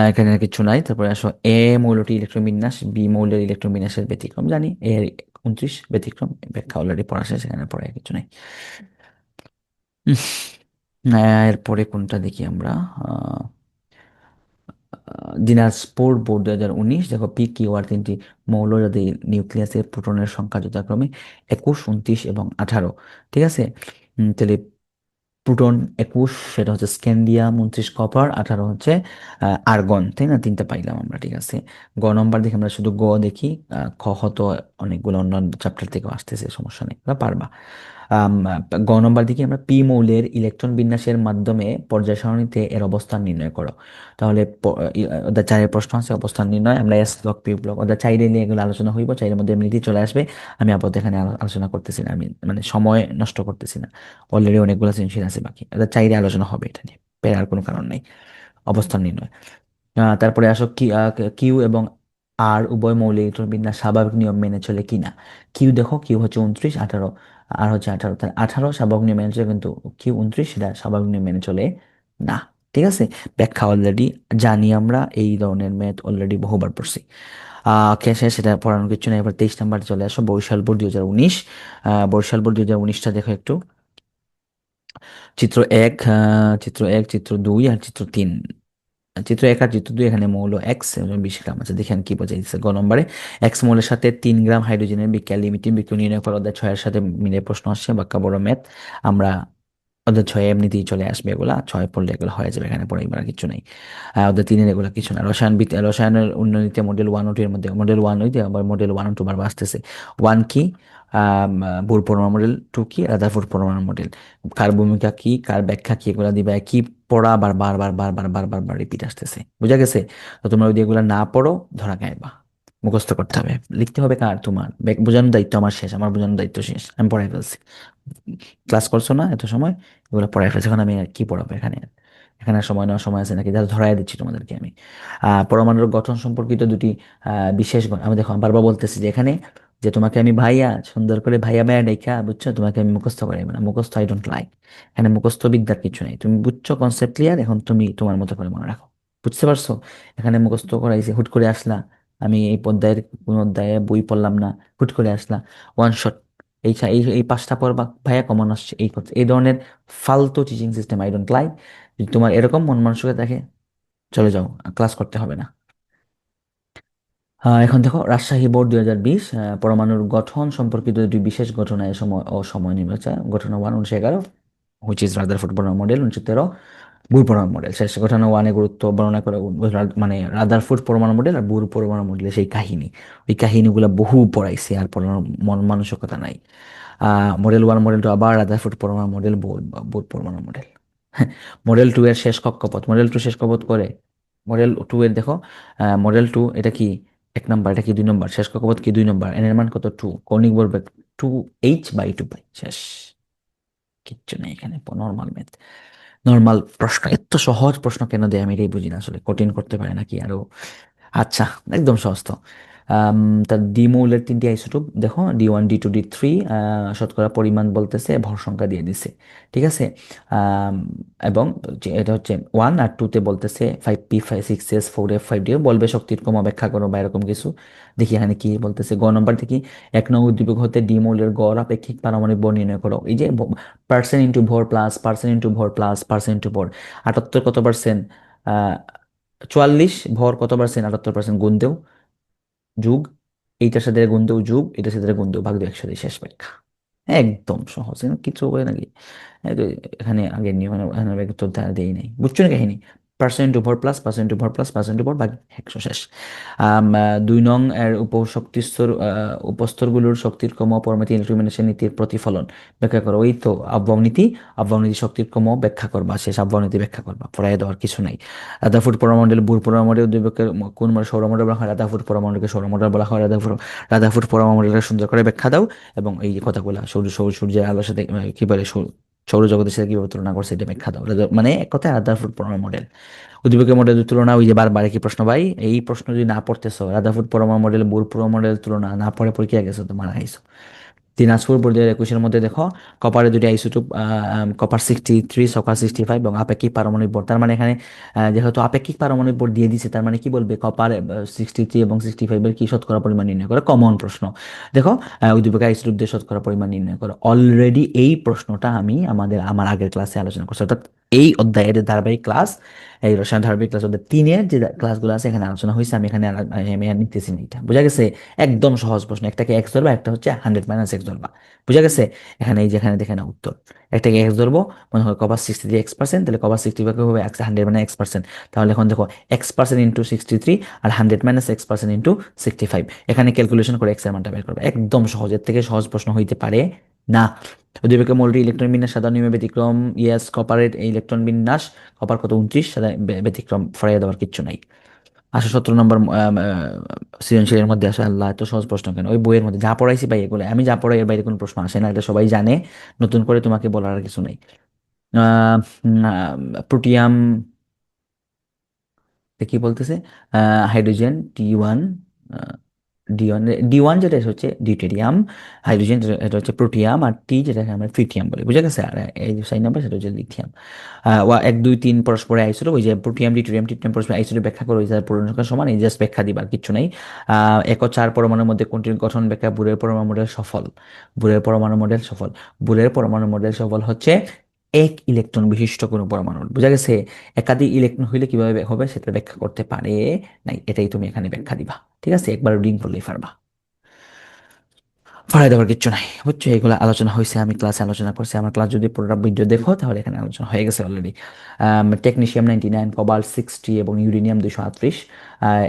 এখানে আর কিছু নাই। তারপরে আসো, এ মৌলটি ইলেকট্রন বিন্যাস, বি মৌলের ইলেকট্রন বিন্যাসের ব্যতিক্রম জানি, এর 29 ব্যতিক্রম ব্যাখ্যা অলরেডি পড়া শেষ, এখানে পড়ে আর কিছু নাই। উম, এরপরে কোনটা দেখি আমরা? আহ, দিনাজপুর বোর্ড 2019 দেখো, পি কিউ আর তিনটি মৌল যাদের নিউক্লিয়াসের প্রোটনের সংখ্যা যথাক্রমে 21, 29 এবং 18। ঠিক আছে, তাহলে প্রোটন 21 সেটা হচ্ছে স্ক্যান্ডিয়াম, 29 কপার, 18 হচ্ছে আর্গন, তাই না? তিনটা পাইলাম আমরা। ঠিক আছে, গ নম্বর দেখি আমরা, শুধু গ দেখি। খ খ তো অনেকগুলো অন্য চ্যাপ্টার থেকে আসতেছে, সমস্যা নেই, ওরা পারবা। আম, গ নম্বর দিকে আমরা পি মৌলের ইলেকট্রন বিন্যাসের মাধ্যমে পর্যায় সারণীতে এর অবস্থান নির্ণয় করো। তাহলে ওদের 4-এর প্রশ্ন আছে অবস্থান নির্ণয়, আমরা এস ব্লক পি ব্লক ওদের 4 নিয়ে এগুলো আলোচনা হইব, 4-এর মধ্যে এমনিতেই চলে আসবে। আমি আপাতত এখানে আলোচনা করতেছি না, আমি মানে সময় নষ্ট করতেছি না, অলরেডি অনেকগুলো সৃজনশীল আছে বাকি, ওদের 4 আলোচনা হবে, এটা নিয়ে প্যারার কোনো কারণ নেই। অবস্থান নির্ণয়, তারপরে আসো কি, কিউ এবং আর উভয় মৌলিক ইলেকট্রন বিন্যাস স্বাভাবিক নিয়ম মেনে চলে কিনা। কিউ দেখো, কিউ হচ্ছে 29, 18, আর হচ্ছে 18, তাহলে 18 স্বাভাবিক নিয়ম মেনে চলে, কিন্তু কিউ 29 সেটা স্বাভাবিক নিয়ম মেনে চলে না। ঠিক আছে, ব্যাখ্যা অলরেডি জানি আমরা, এই ধরনের ম্যাথ অলরেডি বহুবার পড়ছি। ওকে, সেটা পড়ানোর কিছু নেই। এবার 23 নাম্বার চলে আসো, বরিশাল বোর্ড 2019। বরিশাল বোর্ড 2019টা দেখো একটু, চিত্র 1, চিত্র 1, চিত্র 2 আর চিত্র 3। চিত্র 1 আর চিত্র 2, এখানে মৌল এক্স এবং 20 গ্রাম আছে। দেখেন কি বোঝাইছে গ নম্বরে, এক্স মৌলের সাথে 3 গ্রাম হাইড্রোজেনের বিক্রিয়া লিমিটিং বিক্রিয়া নির্ণয় করা। অধ্যায় 6-এর সাথে মিলে প্রশ্ন আসছে, বাক্কা বড় ম্যাথ। আমরা অধ্যায় 6 এমনিতেই চলে আসবে, এগুলা 6 পড়লে এগুলো হয়ে যাবে, এখানে পড়ে এবার আর কিছু নেই। অধ্যায় 3-এর এগুলো কিছু না। রসায়নের উন্নয়নীতে মডেল 1 ও 2-এর মধ্যে, মডেল 1 হইতে আবার মডেল 1 ও 2 বার আসতেছে। 1 কি, ভুল পরমাণু মডেল, 2 কি, রাদারফোর্ড পরমাণু মডেল, কার ভূমিকা কি, কার ব্যাখ্যা কি, এগুলা দিবে। কি পড়া আবার বারবার বারবার বারবার বার রিপিট আসতেছে, বুঝা গেছে? তো তোমরা যদি এগুলা না পড়ো ধরা খাইবা, মুখস্থ করতে হবে, লিখতে হবে। কার? তোমার। বোঝানোর দায়িত্ব আমার শেষ, আমার বোঝানোর দায়িত্ব শেষ, আমি পড়াই ফেলছি। ক্লাস করছো না এত সময়, এগুলো পড়াই ফেলছি, এখন আমি আর কি পড়াবো এখানে? এখানে আর সময় নেওয়ার সময় আছে নাকি? যারা ধরাই দিচ্ছি তোমাদেরকে আমি। পরমাণুর গঠন সম্পর্কিত দুটি বিশেষ গুণ, আমি দেখো আমি বারবার বলতেছি যে এখানে, যে তোমাকে আমি ভাইয়া সুন্দর করে ভাইয়া ভাইয়া ডেকা, বুঝছো? তোমাকে আমি মুখস্থ করাইবো না, মুখস্থ আই ডোন্ট লাইক। এখানে মুখস্থ বিদ্যার কিছু নেই, তুমি বুঝছো কনসেপ্ট ক্লিয়ার, এখন তুমি তোমার মতো করে মনে রাখো। বুঝতে পারছো? এখানে মুখস্থ করাইছে, হুট করে আসলা, আমি এই অধ্যায়ের কোন অধ্যায়ে বই পড়লাম না, হুট করে আসলা, ওয়ান শট, এই এই 5টা পড়বা ভাইয়া কমন আসছে, এই কথা, এই ধরনের ফালতু teaching system I don't like. যদি তোমার এরকম মন মানসিকতা থাকে, চলে যাও, ক্লাস করতে হবে না। এখন দেখো, রাজশাহী বোর্ড 2020, পরমাণুর গঠন সম্পর্কিত দুটি বিশেষ ঘটনা এ সময় ও সময় নির্বাচন। ঘটনা 1, 1911, হুইচ ইজ রাদারফোর্ড পরমাণু মডেল। 1913, বুর পরমাণু মডেল শেষ ঘটনা ওয়ানে গুরুত্ব বর্ণনা করে মানে রাদারফোর্ড পরমাণু মডেল আর বুর পরমাণু মডেলের সেই কাহিনী, ওই কাহিনীগুলো বহু পড়াইছে আর পড়ানোর মন মানসিকতা নাই। মডেল ওয়ান মডেল টু আবার রাদারফোর্ড পরমাণু মডেল, বুর পরমাণু মডেল। মডেল টু এর শেষ কক্ষপথ, মডেল টু শেষ কক্ষপথ করে, মডেল টু এর দেখো, মডেল টু এটা কি 1 নম্বর, এটা কি 2 নম্বর, শেষ কক্ষপথ কি 2 নম্বর, এন এর মান কত 2, কৌণিক ভরবেগ 2h/2 পাই, শেষ। কিচ্ছু নেই এখানে, নর্মাল ম্যাথ। নর্মাল প্রশ্ন, এত সহজ প্রশ্ন কেন দেয় আমি এটাই বুঝি না আসলে, কঠিন করতে পারে নাকি আরো। আচ্ছা, একদম সহজ তো। আম, তার দ্বিমৌলের 3টি আইসোটোপ দেখো, D1 D2 D3, শতকরা পরিমাণ বলতেছে, ভর সংখ্যা দিয়ে দিছে, ঠিক আছে। আম, এবং এটা হচ্ছে 1 আর 2-তে বলতেছে 5p6s4f5d, বলবে শক্তির ক্রম ব্যাখ্যা করো বা এরকম কিছু। দেখি এখানে কি বলতেছে, গ নম্বর দেখি, 1 নং উদ্দীপক হতে দ্বিমৌলের গড় আপেক্ষিক পারমাণবিক ভর নির্ণয় করো। এই যে পার্সেন্ট ইন্টু ভর প্লাস পার্সেন্ট ইন্টু ভর প্লাস পার্সেন্ট ইন্টু ভর, 78 কত পার্সেন্ট, 44, ভর কত পার্সেন্ট, 78%, গুণ দেও, যুগ, এইটার সাথে গুণ দেও, যুগ এটার সাথে গুণ দেও, ভাগ দেও 100 দিয়ে, শেষ ব্যাখ্যা। একদম সহজ, কিছু হবে নাকি। এই তো, এখানে আগে নিয়ম, এখানে তো দেই নাই, বুঝছো না কাহিনী। পার্সেন্ট টু ভর প্লাস পার্সেন্ট টু ভর প্লাস পার্সেন্ট টু ভর ভাগ 100, শেষ। 2 নং এর উপশক্তি স্তর, উপস্তরগুলোর শক্তির ক্রম পরমাণু ইলেকট্রোমিনেশন নীতির প্রতিফলন ব্যাখ্যা করো। ওই তো আবহাওয়া নীতি, আবহাওয়া নীতি শক্তির ক্রম ব্যাখ্যা করবা, শেষ, আবহাওয়া নীতি ব্যাখ্যা করবা, পড়ায় দেওয়ার কিছু নাই। রাদারফোর্ড পরমাণু, বুর পরমাণু উদ্দীপকের কোন মানে সৌরমণ্ডল বলা হয়, রাদারফোর্ড পরমাণুকে সৌরমণ্ডল বলা হয়, রাদারফোর্ড পরমাণুকে সুন্দর করে ব্যাখ্যা দাও, এবং এই যে কথাগুলো সূর্যের আলোর সাথে কি বলে, সৌরজগতের সাথে কিভাবে তুলনা করছে এটা ব্যাখ্যা দাও। মানে এক কথায় রাদারফোর্ড পরমাণু মডেল, উদ্দীপকের মডেলের তুলনা, ওই যে বারবার কি প্রশ্ন ভাই, এই প্রশ্ন যদি না পড়তেছো, রাদারফোর্ড পরমাণু মডেল বুর পরমাণু মডেলের তুলনা না পড়ে পরীক্ষা গেছো তো মারা খাইছো। দিনাজপুর বোর্ডের 21-এর মধ্যে দেখো, কপারে দুটি আইসোটোপ, কপার 63, সকার 65, এবং আপেক্ষিক পারমাণবিক ভর। তার মানে এখানে যেহেতু আপেক্ষিক পারমাণবিক ভর দিয়ে দিছে, তার মানে কি বলবে, কপার 63 এবং 65-এর কি শতকরা পরিমাণ নির্ণয় করে, কমন প্রশ্ন। দেখো, উদ্দীপকের আইসোটোপ দিয়ে শতকরা পরিমাণ নির্ণয় করো। অলরেডি এই প্রশ্নটা আমি আমার আগের ক্লাসে আলোচনা করছি, অর্থাৎ এই অধ্যায়ের ধারাবাহিক ক্লাস, এই রসায়ন ধারাবাহিক ক্লাস অধ্যায় 3-এর যে ক্লাসগুলো আছে এখানে আলোচনা হয়েছে, আমি এখানে আমি আর নিতেছি না, এটা বোঝা গেছে। একদম সহজ প্রশ্ন, একটাকে এক্স ধরবা, একটা হচ্ছে 100 - x ধরবা, বুঝা গেছে। এখানে এই যেখানে দেখে না উত্তর, একটাকে এক্স ধরবো, মনে হয় কভার 63 X%, তাহলে কভার 60 হবে 100 - X%, তাহলে এখন দেখো X% ইন্টু 63 আর 100 - X% ইন্টু 65, এখানে ক্যালকুলেশন করে এক্স এর মানটা বের করবে, একদম সহজ, এর থেকে সহজ প্রশ্ন হইতে পারে না। উদ্দীপকের মৌলটি ইলেকট্রন বিন্যাস সাধারণ নিয়মে ব্যতিক্রম, ইয়েস, কপারের ইলেকট্রন বিন্যাস, কপার কত 29, ব্যতিক্রম, ফরাইয়া দেওয়ার কিচ্ছু নাই। 17 নম্বর সৃজনশীলের মধ্যে আসে, আল্লাহ এত সহজ প্রশ্ন কেন, ওই বইয়ের মধ্যে যা পড়াইছি ভাই এগুলো, আমি যা পড়াই এর বাইরে কোনো প্রশ্ন আসে না, এটা সবাই জানে, নতুন করে তোমাকে বলার আর কিছু নেই। প্রোটিয়াম, কি বলতেছে, hydrogen T1, D one, D one যেটা হচ্ছে ডিউটেরিয়াম, হাইড্রোজেন এটা হচ্ছে প্রোটিয়াম, আর টি যেটা আমরা ট্রিটিয়াম বলি, বুঝা গেছে। আর এই যে 4 নম্বর সেটা হচ্ছে লিথিয়াম। 1 2 3 পরস্পরে আইসোটোপ, ওই যে প্রোটিয়াম ডিউটেরিয়াম ট্রিটিয়াম পরস্পর আইসোটোপ ব্যাখ্যা করে, ওই যে পূর্ণ সংখ্যা সমান, এই জাস্ট ব্যাখ্যা দিবার কিছু নাই। 1 ও 4 পরমাণুর মধ্যে কোনটির গঠন ব্যাখ্যা, বুরের পরমাণু মডেল সফল, বুরের পরমাণু মডেল সফল, বুরের পরমাণু মডেল সফল হচ্ছে এক ইলেকট্রন বিশিষ্ট কোনো পরমাণু, বুঝা গেছে। একাধিক ইলেকট্রন হইলে কিভাবে হবে সেটা ব্যাখ্যা করতে পারে নাই, এটাই তুমি এখানে ব্যাখ্যা দিবা, ঠিক আছে, একবার রিডিং করলেই পারবা, ফাড়াই দেওয়ার কিচ্ছু নাই, বুঝছো। এগুলো আলোচনা হয়েছে, আমি ক্লাসে আলোচনা করছি, আমার ক্লাস যদি পুরোটা ভিডিও দেখো তাহলে এখানে আলোচনা হয়ে গেছে অলরেডি। টেকনিশিয়াম 99, কোবাল্ট 60 এবং ইউরেনিয়াম 238,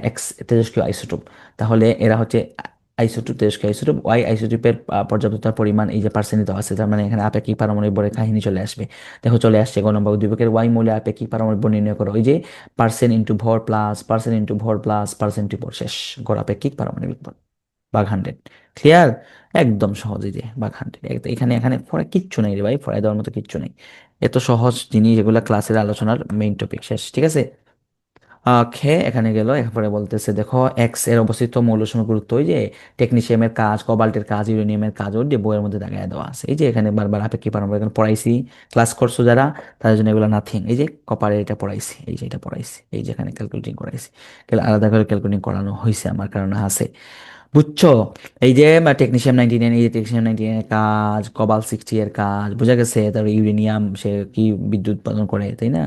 এক্স তেজস্ক্রিয় আইসোটোপ। তাহলে এরা হচ্ছে আইসোটোপ, তেজস্ক্রিয় আইসোটোপ, ওয়াই আইসোটোপের পর্যাপ্ততার পরিমাণ এই যে পার্সেন্ট দেওয়া আছে, তার মানে এখানে আপেক্ষিক পারমাণবিক ভরের কাহিনী চলে আসবে। দেখো চলে আসছে, গ নম্বর উদ্দীপকের ওয়াই মূল্যে আপেক্ষিক পারমাণবিক ভর নির্ণয় করো, ওই যে পার্সেন্ট ইন্টু ভর প্লাস পার্সেন্ট ইন্টু ভর প্লাস পার্সেন্ট ইন্টু ভর, শেষ, গড় আপেক্ষিক পারমাণবিক ভর, বাঘ 100, ক্লিয়ার। একদম সহজ, এই যে বাঘ 100, এখানে এখানে পড়া কিচ্ছু নেই রে ভাই, পড়ায় দেওয়ার মতো কিচ্ছু নেই, এত সহজ জিনিস এগুলা ক্লাসের আলোচনার মেইন টপিক, শেষ, ঠিক আছে। এখানে গেল, এরপরে বলতেছে দেখো, এক্স এর অবস্থিত মৌলসমূহের গুরুত্ব, ওই যে টেকনিশিয়ামের কাজ, কোবাল্টের কাজ, ইউরেনিয়ামের কাজ, ওই যে বইয়ের মধ্যে দেখায় দেওয়া আছে, এই যে এখানে বারবার আপেক্ষিক পারমাণবিক, এখানে পড়াইছি, ক্লাস করছো যারা তাদের জন্য এগুলো নাথিং, এই যে কপারে এটা পড়াইছি, এই যে এটা পড়াইছি, এই যে এখানে ক্যালকুলেটিং করাইছি, আলাদা করে ক্যালকুলেটিং করানো হয়েছে আমার কারণে আছে, বুঝছো। এই যে টেকনিশিয়াম 99, এই যে টেকনিশিয়াম 99 এর কাজ, কোবাল্ট 60 এর কাজ, বোঝা গেছে। তারপরে ইউরেনিয়াম সে কি বিদ্যুৎ উৎপাদন করে, তাই না।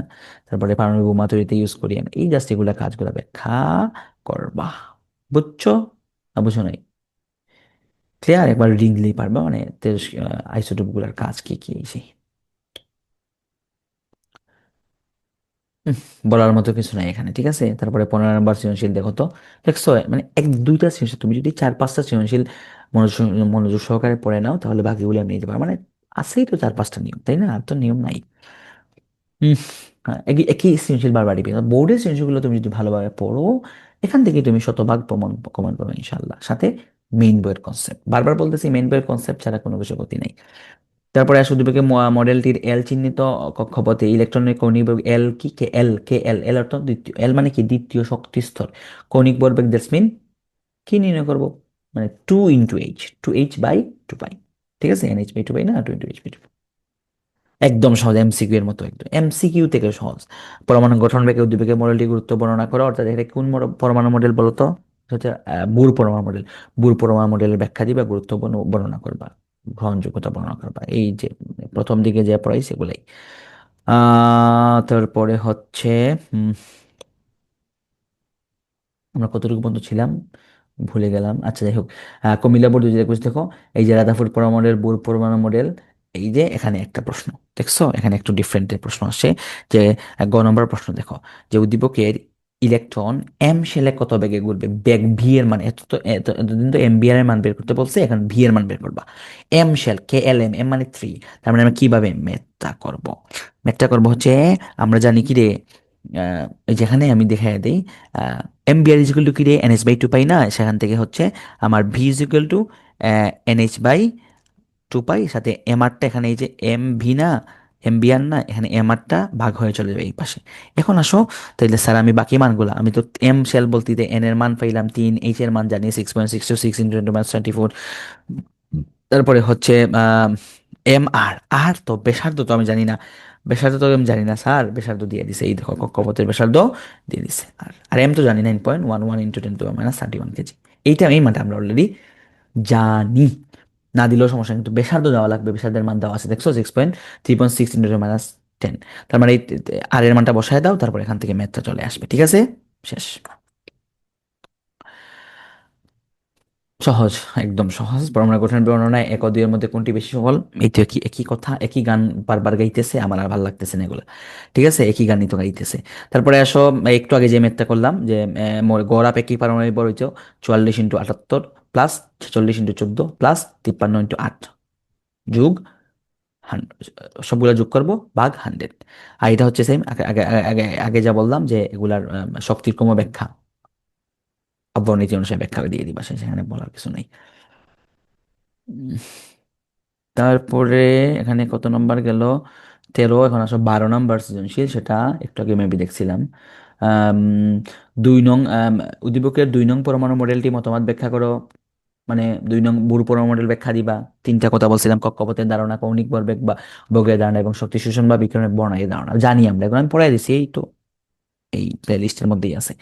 তারপরে পারমাণবিক বোমা তৈরিতে ইউজ করি আমরা, এই জাস্ট এগুলা কাজগুলো ব্যাখ্যা করবা, বুঝছো না বুঝো নাই, ক্লিয়ার, একবার রিডিং দিলেই পারবা, মানে আইসোটোপ গুলার কাজ কি কি সেই। বলার মতো কিছু নাই এখানে, ঠিক আছে। তারপরে 15 নম্বর সৃজনশীল দেখো তো, দেখছো মানে এক দুইটা সৃজনশীল তুমি যদি চার পাঁচটা সৃজনশীল মনোযোগ মনোযোগ সহকারে পড়ে নাও তাহলে বাকিগুলো আমি নিতে পারো, মানে আছেই তো চার পাঁচটা নিয়ম, তাই না? আর তো নিয়ম নাই। হুম, হ্যাঁ, একই একই সৃজনশীল বারবার দিবে। বোর্ডের সৃজনশীলগুলো তুমি যদি ভালোভাবে পড়ো, এখান থেকে তুমি শতভাগ প্রমাণ প্রমাণ পাবে ইনশাল্লাহ। সাথে মেইন বইয়ের কনসেপ্ট, বারবার বলতেছি মেইন বইয়ের কনসেপ্ট ছাড়া কোনো কিছু গতি নাই। তারপরে আসো উদ্দীপকে মডেলটির এল চিহ্নিত কক্ষপথে ইলেকট্রনের কৌণিক ভরবেগ এল কি, কে এল, কে এল, এল অর্থ দ্বিতীয়, এল মানে কি দ্বিতীয় শক্তি স্তর, কৌণিক ভরবেগ দ্যাটস মিন কি নির্ণয় করবো, মানে 2 × H, 2H/2 পাই, ঠিক আছে, NH/2 পাই না, 2 × H/2। একদম সহজ, এমসিকিউ এর মতো, একদম এমসিকিউ থেকে সহজ। পরমাণু গঠন ব্যাখ্যা উদ্দীপকের মডেলটি গুরুত্ব বর্ণনা করো, অর্থাৎ এটা কোন পরমাণু মডেল বলো তো? এটা হচ্ছে বুর পরমাণু মডেল। বুর পরমাণু মডেলের ব্যাখ্যা দিবা, গুরুত্ব বর্ণনা করবা, গ্রহণযোগ্যতা বর্ণনা করবা, এই যে প্রথম দিকে যে পড়াই সেগুলাই। তারপরে হচ্ছে উম, আমরা কতটুকু পর্যন্ত ছিলাম ভুলে গেলাম, আচ্ছা যাই হোক। কুমিল্লা বোর্ড 2021 দেখো, এই যে রাদারফোর্ড পরমাণু মডেল, বোর পরমাণু মডেল, এই যে এখানে একটা প্রশ্ন দেখছো, এখানে একটু ডিফারেন্টের প্রশ্ন আসছে। যে গ নম্বর প্রশ্ন দেখো, যে উদ্দীপকের ইলেকট্রন এম শেলে কত বেগে ঘুরবে, বেগ ভি এর মান, এতদিন তো এম বি এর মান বের করতে বলছে, এখন ভি এর মান বের করবা। এম শেল, কে এল এম, এম মানে 3, তার মানে আমরা কিভাবে ম্যাথটা করব? ম্যাথটা করবো হচ্ছে, আমরা জানি কি রে, যেখানে আমি দেখাই দিই, M B R is equal to কি রে, NH/2 পাই না, সেখান থেকে হচ্ছে আমার V is equal to NH/2 pi, সাথে এম আরটা এখানে এই যে এম ভি না, এম বি আর না, এখানে এম আরটা ভাগ হয়ে চলে যাবে এই পাশে। এখন আসো, তাইলে স্যার আমি বাকি মানগুলো, আমি তো এম শেল বলতে এন এর মান পাইলাম 3, এইচ এর মান জানি 6.626 ইন্টু 10⁻²৪, তারপরে হচ্ছে এম আর, আর তো ব্যাসার্ধ তো আমি জানি না, ব্যাসার্ধ তো আমি জানি না স্যার, ব্যাসার্ধ দিয়ে দিছে, এই দেখো কক্ষপথের ব্যাসার্ধ দিয়ে দিছে। আর আর এম তো জানি 9.11 ইন্টু 10⁻31 কেজি। এইটা এই মানটা আমরা অলরেডি জানি, না দিলেও সমস্যা নেই, কিন্তু ব্যাসার্ধ দেওয়া লাগবে, ব্যাসার্ধের মান দেওয়া আছে দেখছো 6.3.6 ইন্টু 10⁻10। তার মানে এই আর এর মানটা বসায় দাও, তারপর এখান থেকে ম্যাথটা চলে আসবে, ঠিক আছে, শেষ। সহজ, একদম সহজ। বর্ণনা গঠনের বর্ণনায় এক ও দুইয়ের মধ্যে কোনটি বেশি সফল? এই তো একই একই কথা, একই গান বারবার গাইতেছে, আমার আর ভালো লাগতেছে না এগুলো, ঠিক আছে, একই গানই তো গাইতেছে। তারপরে আসো, একটু আগে যে ম্যাথটা করলাম, যে গড় আপেক্ষিক পারমাণবিক ভর হইতো 44 × 78 প্লাস 46 × 14 প্লাস 53 × 8 যোগ সবগুলা যোগ করবো ভাগ 100। আর এটা হচ্ছে সেম আগে আগে আগে আগে যা বললাম, যে এগুলার শক্তির ক্রম ব্যাখ্যা অব্যবনীতি অনুসারে ব্যাখ্যা দিয়ে দিবা, সেখানে বলার কিছু নাই। তারপরে এখানে কত নম্বর গেল? 13। এখন আসলে 12 নম্বর সৃজনশীল, সেটা একটু আগে মেবি দেখছিলাম। আম, 2 নং উদ্দীপকের 2 নং পরমাণু মডেলটি মতামত ব্যাখ্যা করো, মানে 2 নং বুড় পরমাণু মডেল ব্যাখ্যা দিবা। তিনটা কথা বলছিলাম, কক্ষপথের ধারণা, কৌণিক ভরবেগ বা ভোগের ধারণা এবং শক্তি শোষণ বা বিকিরণের বর্ণালীর ধারণা জানি আমরা, এগুলো আমি পড়াই দিছি, এই তো এই প্লেলিস্টের মধ্যেই আছে,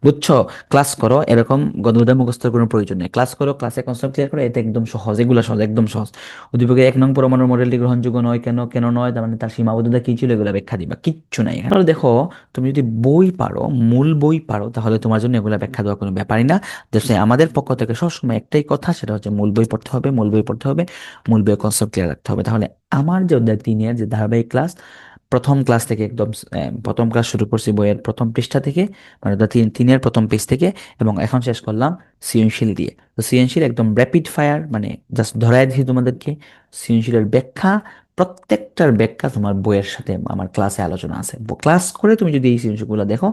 বুঝছো? ক্লাস করো, এরকম গদগদা মুখস্থের কোনো প্রয়োজন নেই, ক্লাস করো, ক্লাসে কনসেপ্ট ক্লিয়ার করো, এটা একদম সহজ, এগুলো সহজ, একদম সহজ। উদ্দীপকের 1 নং পরমাণু মডেলটি গ্রহণযোগ্য নয় কেন, কেন নয়, তার মানে তার সীমাবদ্ধতা কি ছিল, এগুলো ব্যাখ্যা দিবা, কিচ্ছু নাই এখানে। তাহলে দেখো, তুমি যদি বই পারো, মূল বই পারো, তাহলে তোমার জন্য এগুলো ব্যাখ্যা দেওয়া কোনো ব্যাপারই না। দেশে আমাদের পক্ষ থেকে সবসময় একটাই কথা, সেটা হচ্ছে মূল বই পড়তে হবে, মূল বই পড়তে হবে, মূল বইয়ের কনসেপ্ট ক্লিয়ার রাখতে হবে। তাহলে আমার যে অধ্যায় 3-এর যে ধারাবাহিক ক্লাস, প্রথম ক্লাস থেকে একদম প্রথম ক্লাস শুরু করছি বইয়ের প্রথম পৃষ্ঠা থেকে, মানে ওটা তিনের প্রথম পেজ থেকে, এবং এখন শেষ করলাম সৃজনশীল দিয়ে। তো সৃজনশীল একদম র্যাপিড ফায়ার, মানে জাস্ট ধরায় দিচ্ছি তোমাদেরকে সৃজনশীলের ব্যাখ্যা, প্রত্যেকটার ব্যাখ্যা তোমার বইয়ের সাথে আমার ক্লাসে আলোচনা আছে। ক্লাস করে তুমি যদি এই সৃজনশীলগুলো দেখো,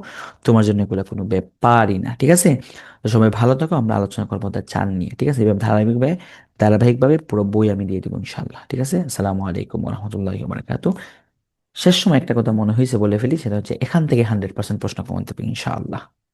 তোমার জন্য এগুলো কোনো ব্যাপারই না, ঠিক আছে। তো সবাই ভালো থাকো, আমরা আলোচনা করবো তার চান নিয়ে, ঠিক আছে, এভাবে ধারাবাহিকভাবে পুরো বই আমি দিয়ে দেবো ইনশাল্লাহ, ঠিক আছে। আসসালামু আলাইকুম রহমতুল্লাহি বারাকাতুহু। শেষ সময় একটা কথা মনে হয়েছে বলে ফেলি, সেটা হচ্ছে এখান থেকে 100% প্রশ্ন কমন দেবে ইনশাআল্লাহ।